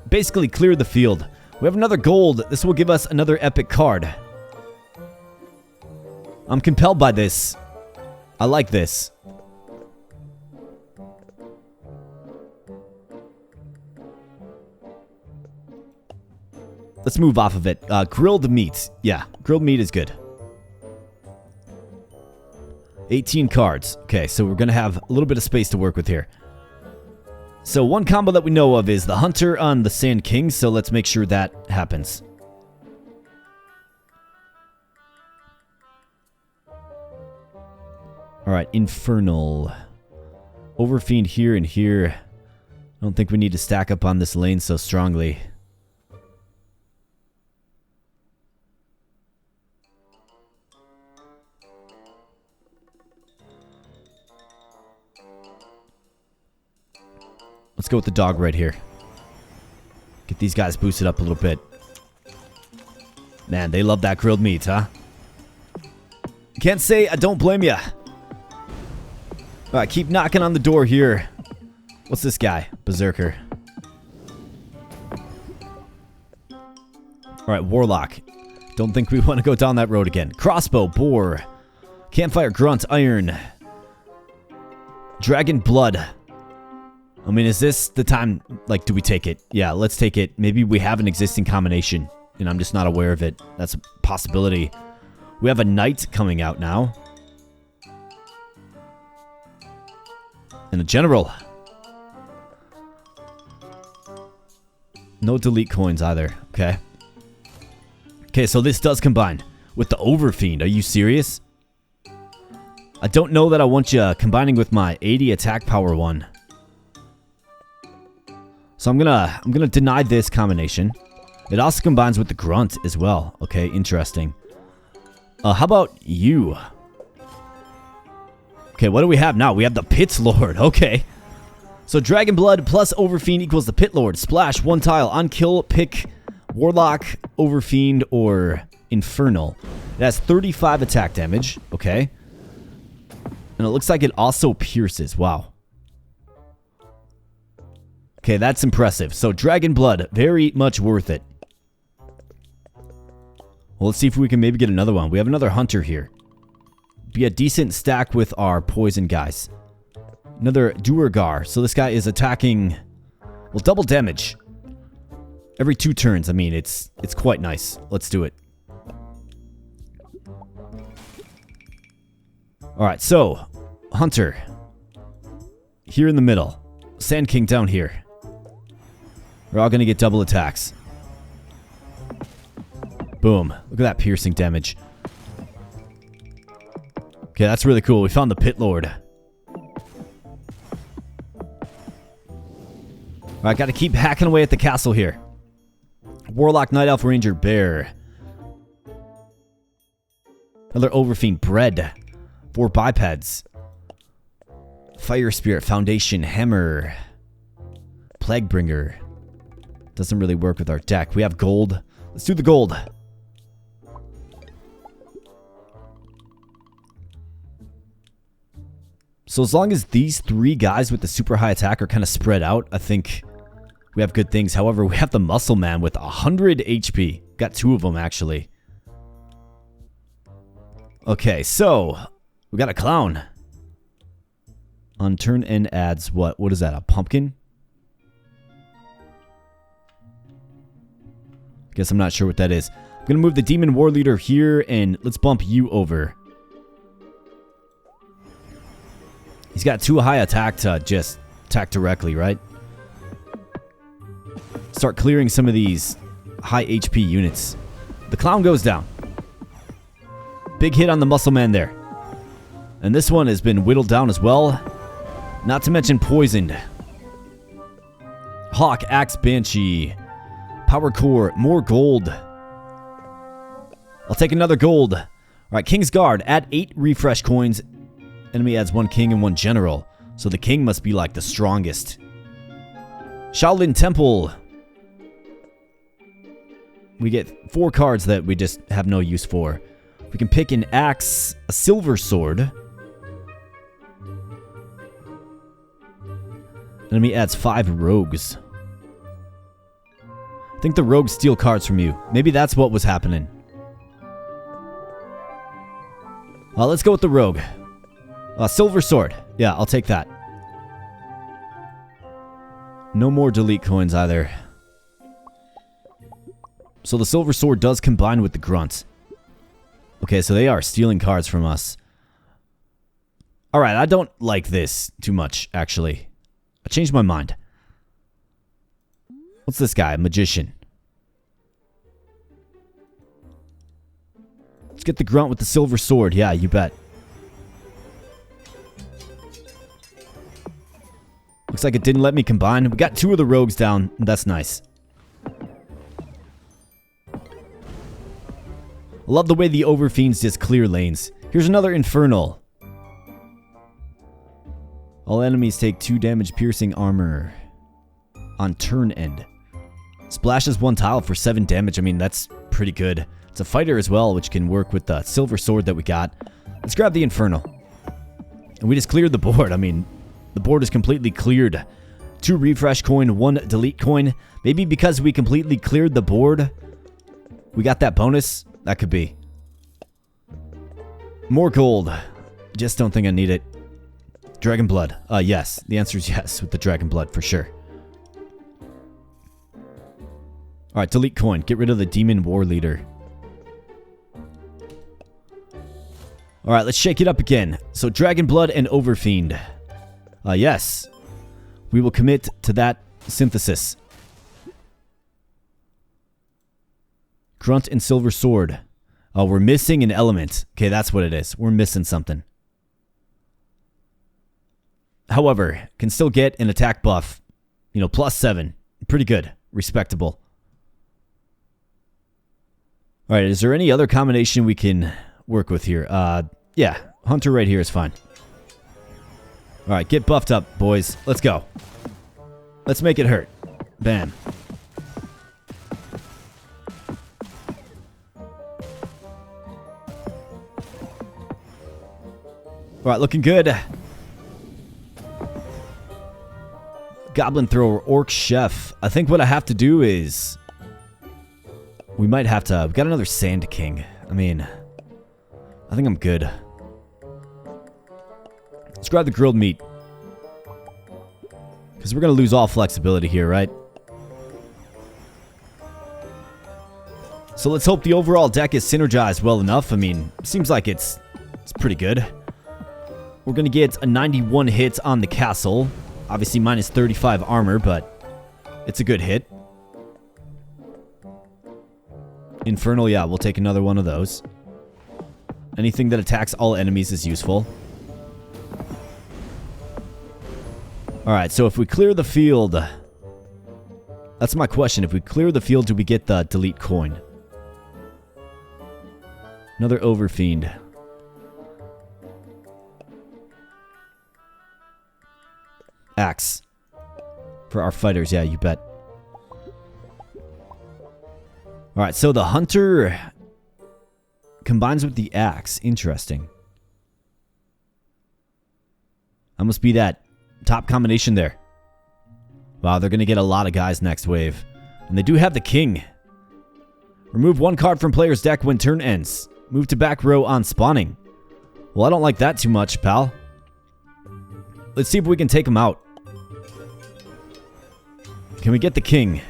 Basically clear the field. We have another gold. This will give us another epic card. I'm compelled by this. I like this. Let's move off of it. Grilled meat. Yeah, grilled meat is good. 18 cards. Okay, so we're going to have a little bit of space to work with here. So one combo that we know of is the Hunter on the Sand King, so let's make sure that happens. Alright, Infernal. Overfiend here and here. I don't think we need to stack up on this lane so strongly. Let's go with the dog right here. Get these guys boosted up a little bit. Man, they love that grilled meat, huh? Can't say I don't blame ya. Alright, keep knocking on the door here. What's this guy? Berserker. Alright, Warlock. Don't think we want to go down that road again. Crossbow, Boar. Campfire, Grunt, Iron. Dragon Blood. I mean, is this the time, like, do we take it? Yeah, let's take it. Maybe we have an existing combination, and I'm just not aware of it. That's a possibility. We have a Knight coming out now. And a General. No delete coins either. Okay. Okay, so this does combine with the Overfiend. Are you serious? I don't know that I want you combining with my 80 attack power one. So I'm gonna deny this combination. It also combines with the Grunt as well. Okay, interesting. How about you? Okay, what do we have now? We have the Pit Lord. Okay. So Dragon Blood plus Overfiend equals the Pit Lord. Splash, 1 tile. On kill, pick Warlock, Overfiend, or Infernal. It has 35 attack damage. Okay. And it looks like it also pierces. Wow. Okay, that's impressive. So Dragon Blood, very much worth it. Well, let's see if we can maybe get another one. We have another Hunter here. Be a decent stack with our poison guys. Another Duergar. So this guy is attacking, well, double damage. Every 2 turns. I mean, it's quite nice. Let's do it. Alright, so, Hunter. Here in the middle. Sand King down here. We're all going to get double attacks. Boom. Look at that piercing damage. Okay, that's really cool. We found the Pit Lord. Alright, gotta keep hacking away at the castle here. Warlock, Night Elf, Ranger, Bear. Another Overfiend, Bread. 4 bipeds. Fire Spirit, Foundation, Hammer. Plaguebringer. Doesn't really work with our deck. We have gold. Let's do the gold. So as long as these 3 guys with the super high attack are kind of spread out, I think we have good things. However, we have the Muscle Man with 100 HP. Got 2 of them, actually. Okay, so we got a Clown. On turn end adds what? What is that, a pumpkin? Guess I'm not sure what that is. I'm going to move the Demon War Leader here, and let's bump you over. He's got 2 high attack to just attack directly, right? Start clearing some of these high HP units. The Clown goes down. Big hit on the Muscle Man there. And this one has been whittled down as well. Not to mention poisoned. Hawk, Axe, Banshee. Power Core, more gold. I'll take another gold. Alright, King's Guard. Add 8 refresh coins. Enemy adds 1 king and 1 general. So the king must be like the strongest. Shaolin Temple. We get 4 cards that we just have no use for. We can pick an axe, a silver sword. Enemy adds 5 rogues. I think the rogues steal cards from you. Maybe that's what was happening. Let's go with the rogue. Silver sword. Yeah, I'll take that. No more delete coins either. So the silver sword does combine with the grunt. Okay, so they are stealing cards from us. Alright, I don't like this too much, actually. I changed my mind. What's this guy? Magician. Let's get the grunt with the silver sword. Yeah, you bet. Looks like it didn't let me combine. We got 2 of the rogues down. That's nice. Love the way the Overfiends just clear lanes. Here's another Infernal. All enemies take 2 damage piercing armor on turn end. Splashes 1 tile for 7 damage. I mean, that's pretty good. It's a fighter as well, which can work with the silver sword that we got. Let's grab the Infernal. And we just cleared the board. I mean, the board is completely cleared. 2 refresh coin, 1 delete coin. Maybe because we completely cleared the board, we got that bonus. That could be. More gold. Just don't think I need it. Dragon Blood. Yes. The answer is yes with the Dragon Blood for sure. Alright, delete coin. Get rid of the Demon War Leader. Alright, let's shake it up again. So Dragon Blood and Overfiend. Yes. We will commit to that synthesis. Grunt and Silver Sword. Oh, we're missing an element. Okay, that's what it is. We're missing something. However, can still get an attack buff. You know, +7. Pretty good. Respectable. Alright, is there any other combination we can work with here? Yeah, Hunter right here is fine. Alright, get buffed up, boys. Let's go. Let's make it hurt. Bam. Alright, looking good. Goblin Thrower, Orc Chef. I think what I have to do is... we might have to... we've got another Sand King. I mean... I think I'm good. Let's grab the grilled meat. Because we're going to lose all flexibility here, right? So let's hope the overall deck is synergized well enough. I mean, seems like it's pretty good. we're going to get a 91 hit on the castle. Obviously, minus 35 armor, but it's a good hit. Infernal, yeah, we'll take another one of those. Anything that attacks all enemies is useful. Alright, so if we clear the field... That's my question. If we clear the field, do we get the delete coin? Another Overfiend. Axe. For our fighters, yeah, you bet. Alright, so the hunter combines with the axe. Interesting. That must be that top combination there. Wow, they're going to get a lot of guys next wave. And they do have the king. Remove one card from player's deck when turn ends. Move to back row on spawning. Well, I don't like that too much, pal. Let's see if we can take him out. Can we get the king?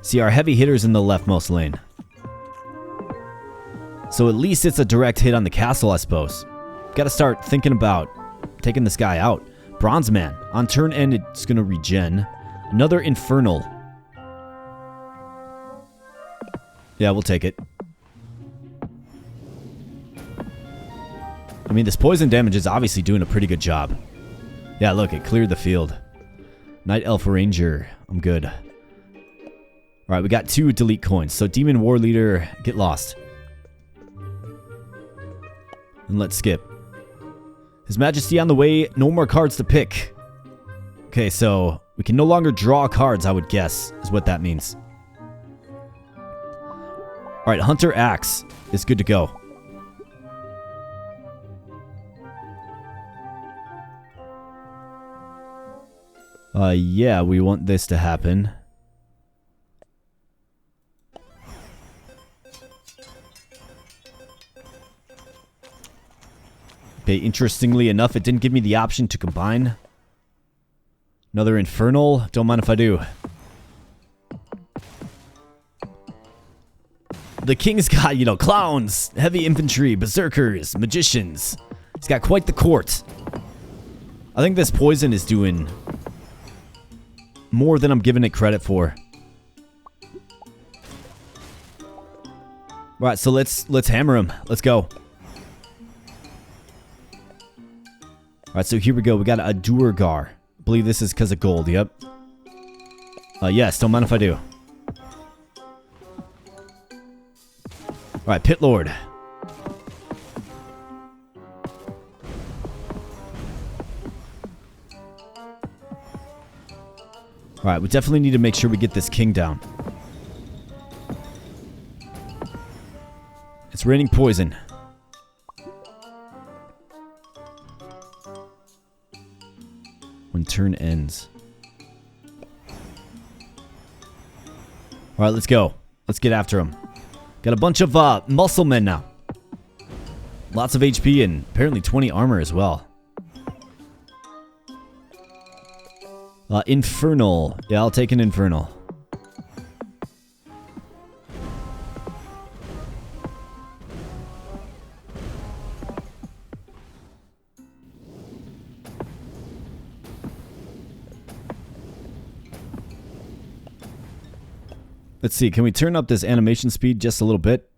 See, our heavy hitter's in the leftmost lane. So at least it's a direct hit on the castle, I suppose. Got to start thinking about taking this guy out. Bronze Man. On turn end, it's going to regen. Another Infernal. Yeah, we'll take it. I mean, this poison damage is obviously doing a pretty good job. Yeah, look, it cleared the field. Night Elf Ranger. I'm good. Alright, we got 2 delete coins. So Demon War Leader, get lost. And let's skip. His Majesty on the way, no more cards to pick. Okay, so we can no longer draw cards, I would guess, is what that means. Alright, Hunter Axe is good to go. Yeah, we want this to happen. Okay, interestingly enough, it didn't give me the option to combine. Another Infernal. Don't mind if I do. The king's got, you know, clowns, heavy infantry, berserkers, magicians. He's got quite the court. I think this poison is doing more than I'm giving it credit for. Right, so let's hammer him. Let's go. Alright, so here we go. We got a Durgar. I believe this is because of gold, yep. Yes, don't mind if I do. Alright, Pit Lord. Alright, we definitely need to make sure we get this king down. It's raining poison. When turn ends. Alright, let's go. Let's get after him. Got a bunch of muscle men now. Lots of HP and apparently 20 armor as well. Infernal. Yeah, I'll take an Infernal. Let's see, can we turn up this animation speed just a little bit?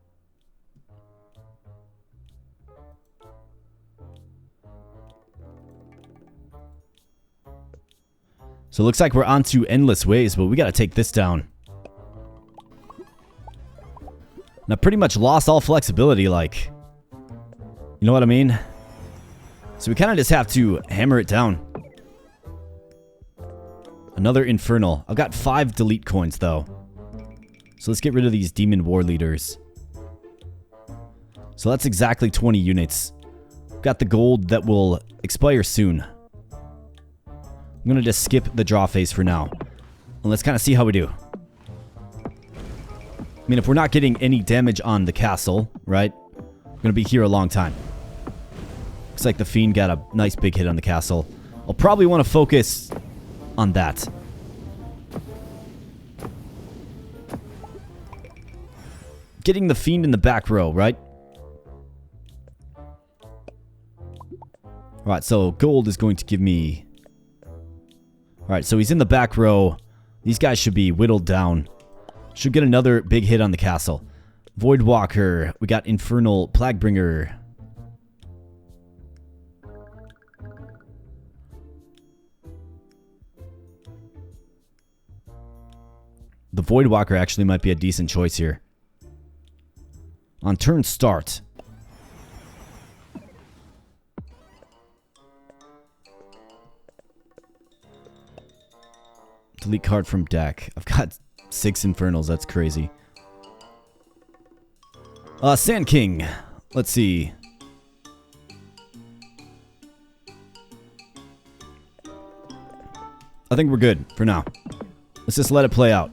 So it looks like we're on to Endless Ways, but we gotta take this down. And I pretty much lost all flexibility, like... You know what I mean? So we kind of just have to hammer it down. Another Infernal. I've got 5 delete coins, though. So let's get rid of these Demon War Leaders. So that's exactly 20 units. Got the gold that will expire soon. I'm going to just skip the draw phase for now. And let's kind of see how we do. I mean, if we're not getting any damage on the castle, right? We're going to be here a long time. Looks like the Fiend got a nice big hit on the castle. I'll probably want to focus on that. Getting the Fiend in the back row, right? Alright, so gold is going to give me... Alright, so he's in the back row. These guys should be whittled down. Should get another big hit on the castle. Voidwalker. We got Infernal Plaguebringer. The Voidwalker actually might be a decent choice here. On turn start. Delete card from deck. I've got 6 Infernals. That's crazy. Sand King. Let's see. I think we're good for now. Let's just let it play out.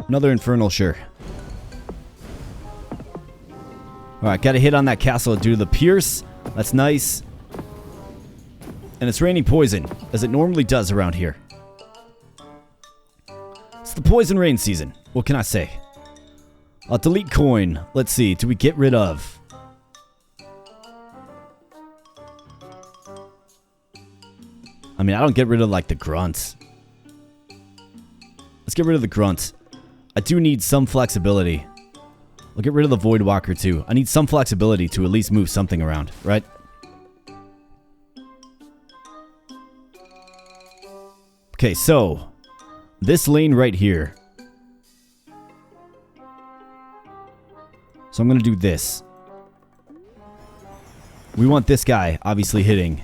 Another Infernal, sure. Alright, got a hit on that castle due to the Pierce. That's nice. And it's raining poison, as it normally does around here. It's the poison rain season. What can I say? I'll delete coin. Let's see. Do we get rid of... I mean, I don't get rid of, like, the grunts. Let's get rid of the grunts. I do need some flexibility. I'll get rid of the Voidwalker, too. I need some flexibility to at least move something around, right? Okay, so... this lane right here. So I'm going to do this. We want this guy, obviously, hitting.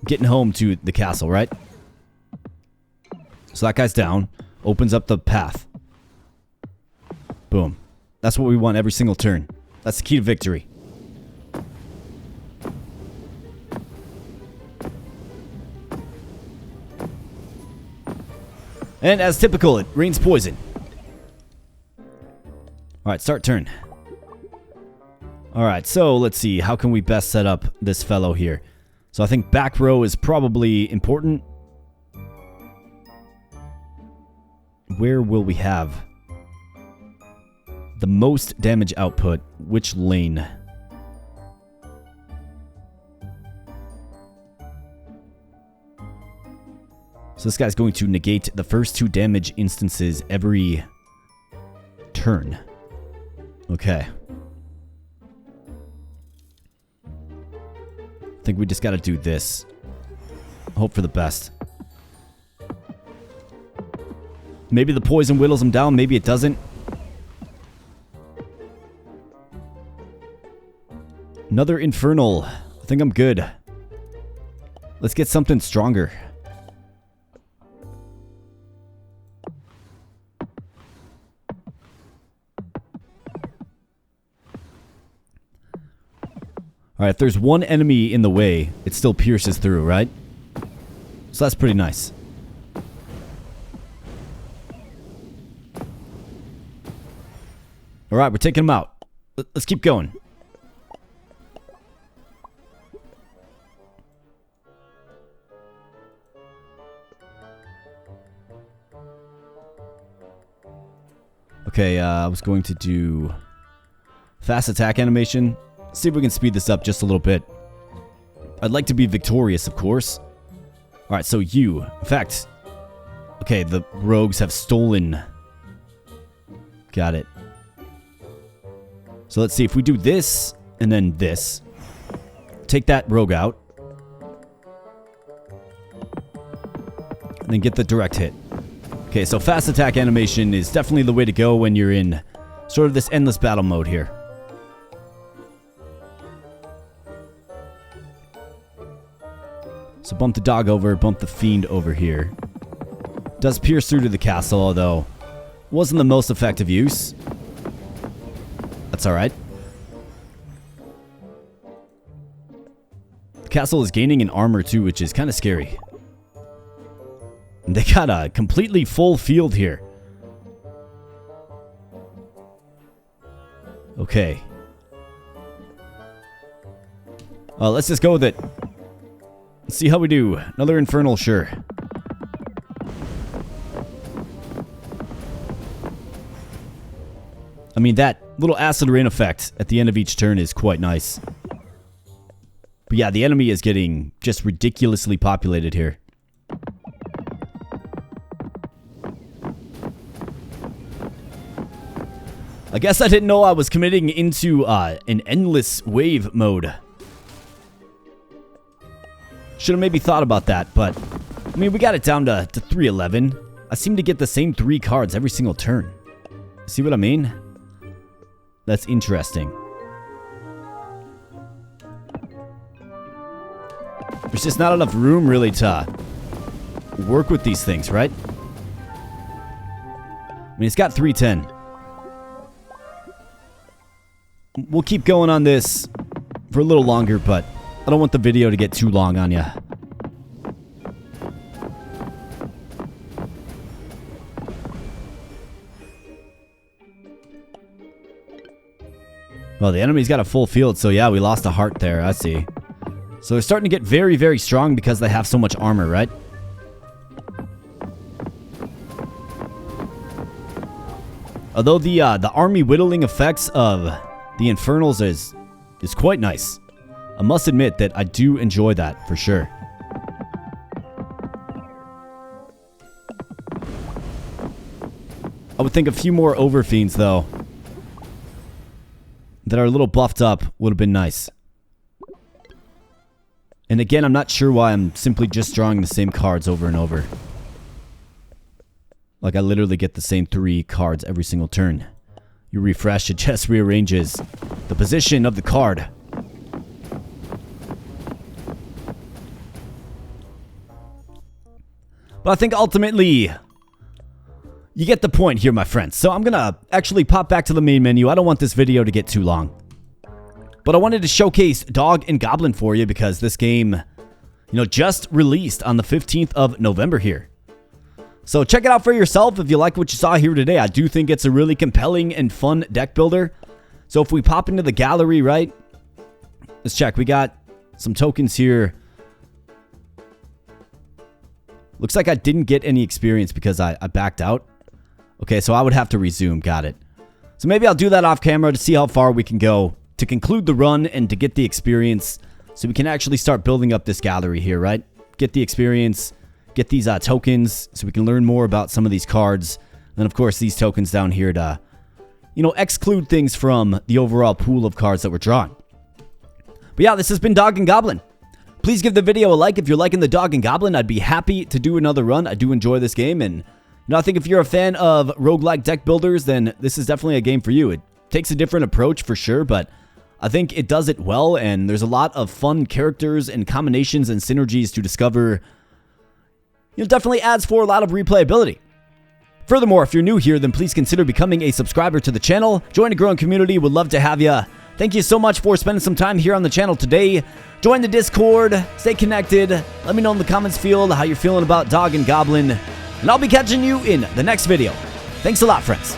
Getting home to the castle, right? So that guy's down. Opens up the path. Boom. That's what we want every single turn. That's the key to victory. And as typical, it rains poison. Alright, start turn. Alright, so let's see. How can we best set up this fellow here? So I think back row is probably important. Where will we have the most damage output? Which lane? So this guy's going to negate the first 2 damage instances every turn. Okay. I think we just gotta do this. Hope for the best. Maybe the poison whittles him down, maybe it doesn't. Another Infernal. I think I'm good. Let's get something stronger. Alright, if there's one enemy in the way, it still pierces through, right? So that's pretty nice. Alright, we're taking him out. Let's keep going. Okay, I was going to do fast attack animation. See if we can speed this up just a little bit. I'd like to be victorious, of course. Alright, so you. In fact, okay, the rogues have stolen. Got it. So let's see if we do this and then this. Take that rogue out. And then get the direct hit. Okay, so fast attack animation is definitely the way to go when you're in sort of this endless battle mode here. So bump the dog over, bump the fiend over here. Does pierce through to the castle, although wasn't the most effective use. That's alright. The castle is gaining an armor too, which is kind of scary. And they got a completely full field here. Okay. Let's just go with it. Let's see how we do. Another Infernal, sure. I mean, that little acid rain effect at the end of each turn is quite nice. But yeah, the enemy is getting just ridiculously populated here. I guess I didn't know I was committing into an endless wave mode. Should have maybe thought about that, but I mean, we got it down to 311. I seem to get the same 3 cards every single turn. See what I mean? That's interesting. There's just not enough room really to work with these things, right? I mean, it's got 310. We'll keep going on this for a little longer, but I don't want the video to get too long on you. Well, the enemy's got a full field, so yeah, we lost a heart there. I see. So they're starting to get very, very strong because they have so much armor, right? Although the army whittling effects of the Infernals is quite nice. I must admit that I do enjoy that for sure. I would think a few more Overfiends, though, that are a little buffed up would have been nice. And again, I'm not sure why I'm simply just drawing the same cards over and over. Like, I literally get the same 3 cards every single turn. You refresh, it just rearranges the position of the card. But I think ultimately, you get the point here, my friends. So I'm going to actually pop back to the main menu. I don't want this video to get too long. But I wanted to showcase Dog and Goblin for you because this game, you know, just released on the 15th of November here. So check it out for yourself if you like what you saw here today. I do think it's a really compelling and fun deck builder. So if we pop into the gallery, right? Let's check. We got some tokens here. Looks like I didn't get any experience because I backed out. Okay, so I would have to resume. Got it. So maybe I'll do that off camera to see how far we can go to conclude the run and to get the experience so we can actually start building up this gallery here, right? Get the experience, get these tokens so we can learn more about some of these cards. And then, of course, these tokens down here to, you know, exclude things from the overall pool of cards that we're drawing. But yeah, this has been Dog and Goblin. Please give the video a like if you're liking the Dog and Goblin. I'd be happy to do another run. I do enjoy this game, and you know, I think if you're a fan of roguelike deck builders, then this is definitely a game for you. It takes a different approach for sure, but I think it does it well, and there's a lot of fun characters and combinations and synergies to discover. It definitely adds for a lot of replayability. Furthermore, if you're new here, then please consider becoming a subscriber to the channel. Join a growing community. Would love to have you. Thank you so much for spending some time here on the channel today. Join the Discord. Stay connected. Let me know in the comments field how you're feeling about Dog and Goblin. And I'll be catching you in the next video. Thanks a lot, friends.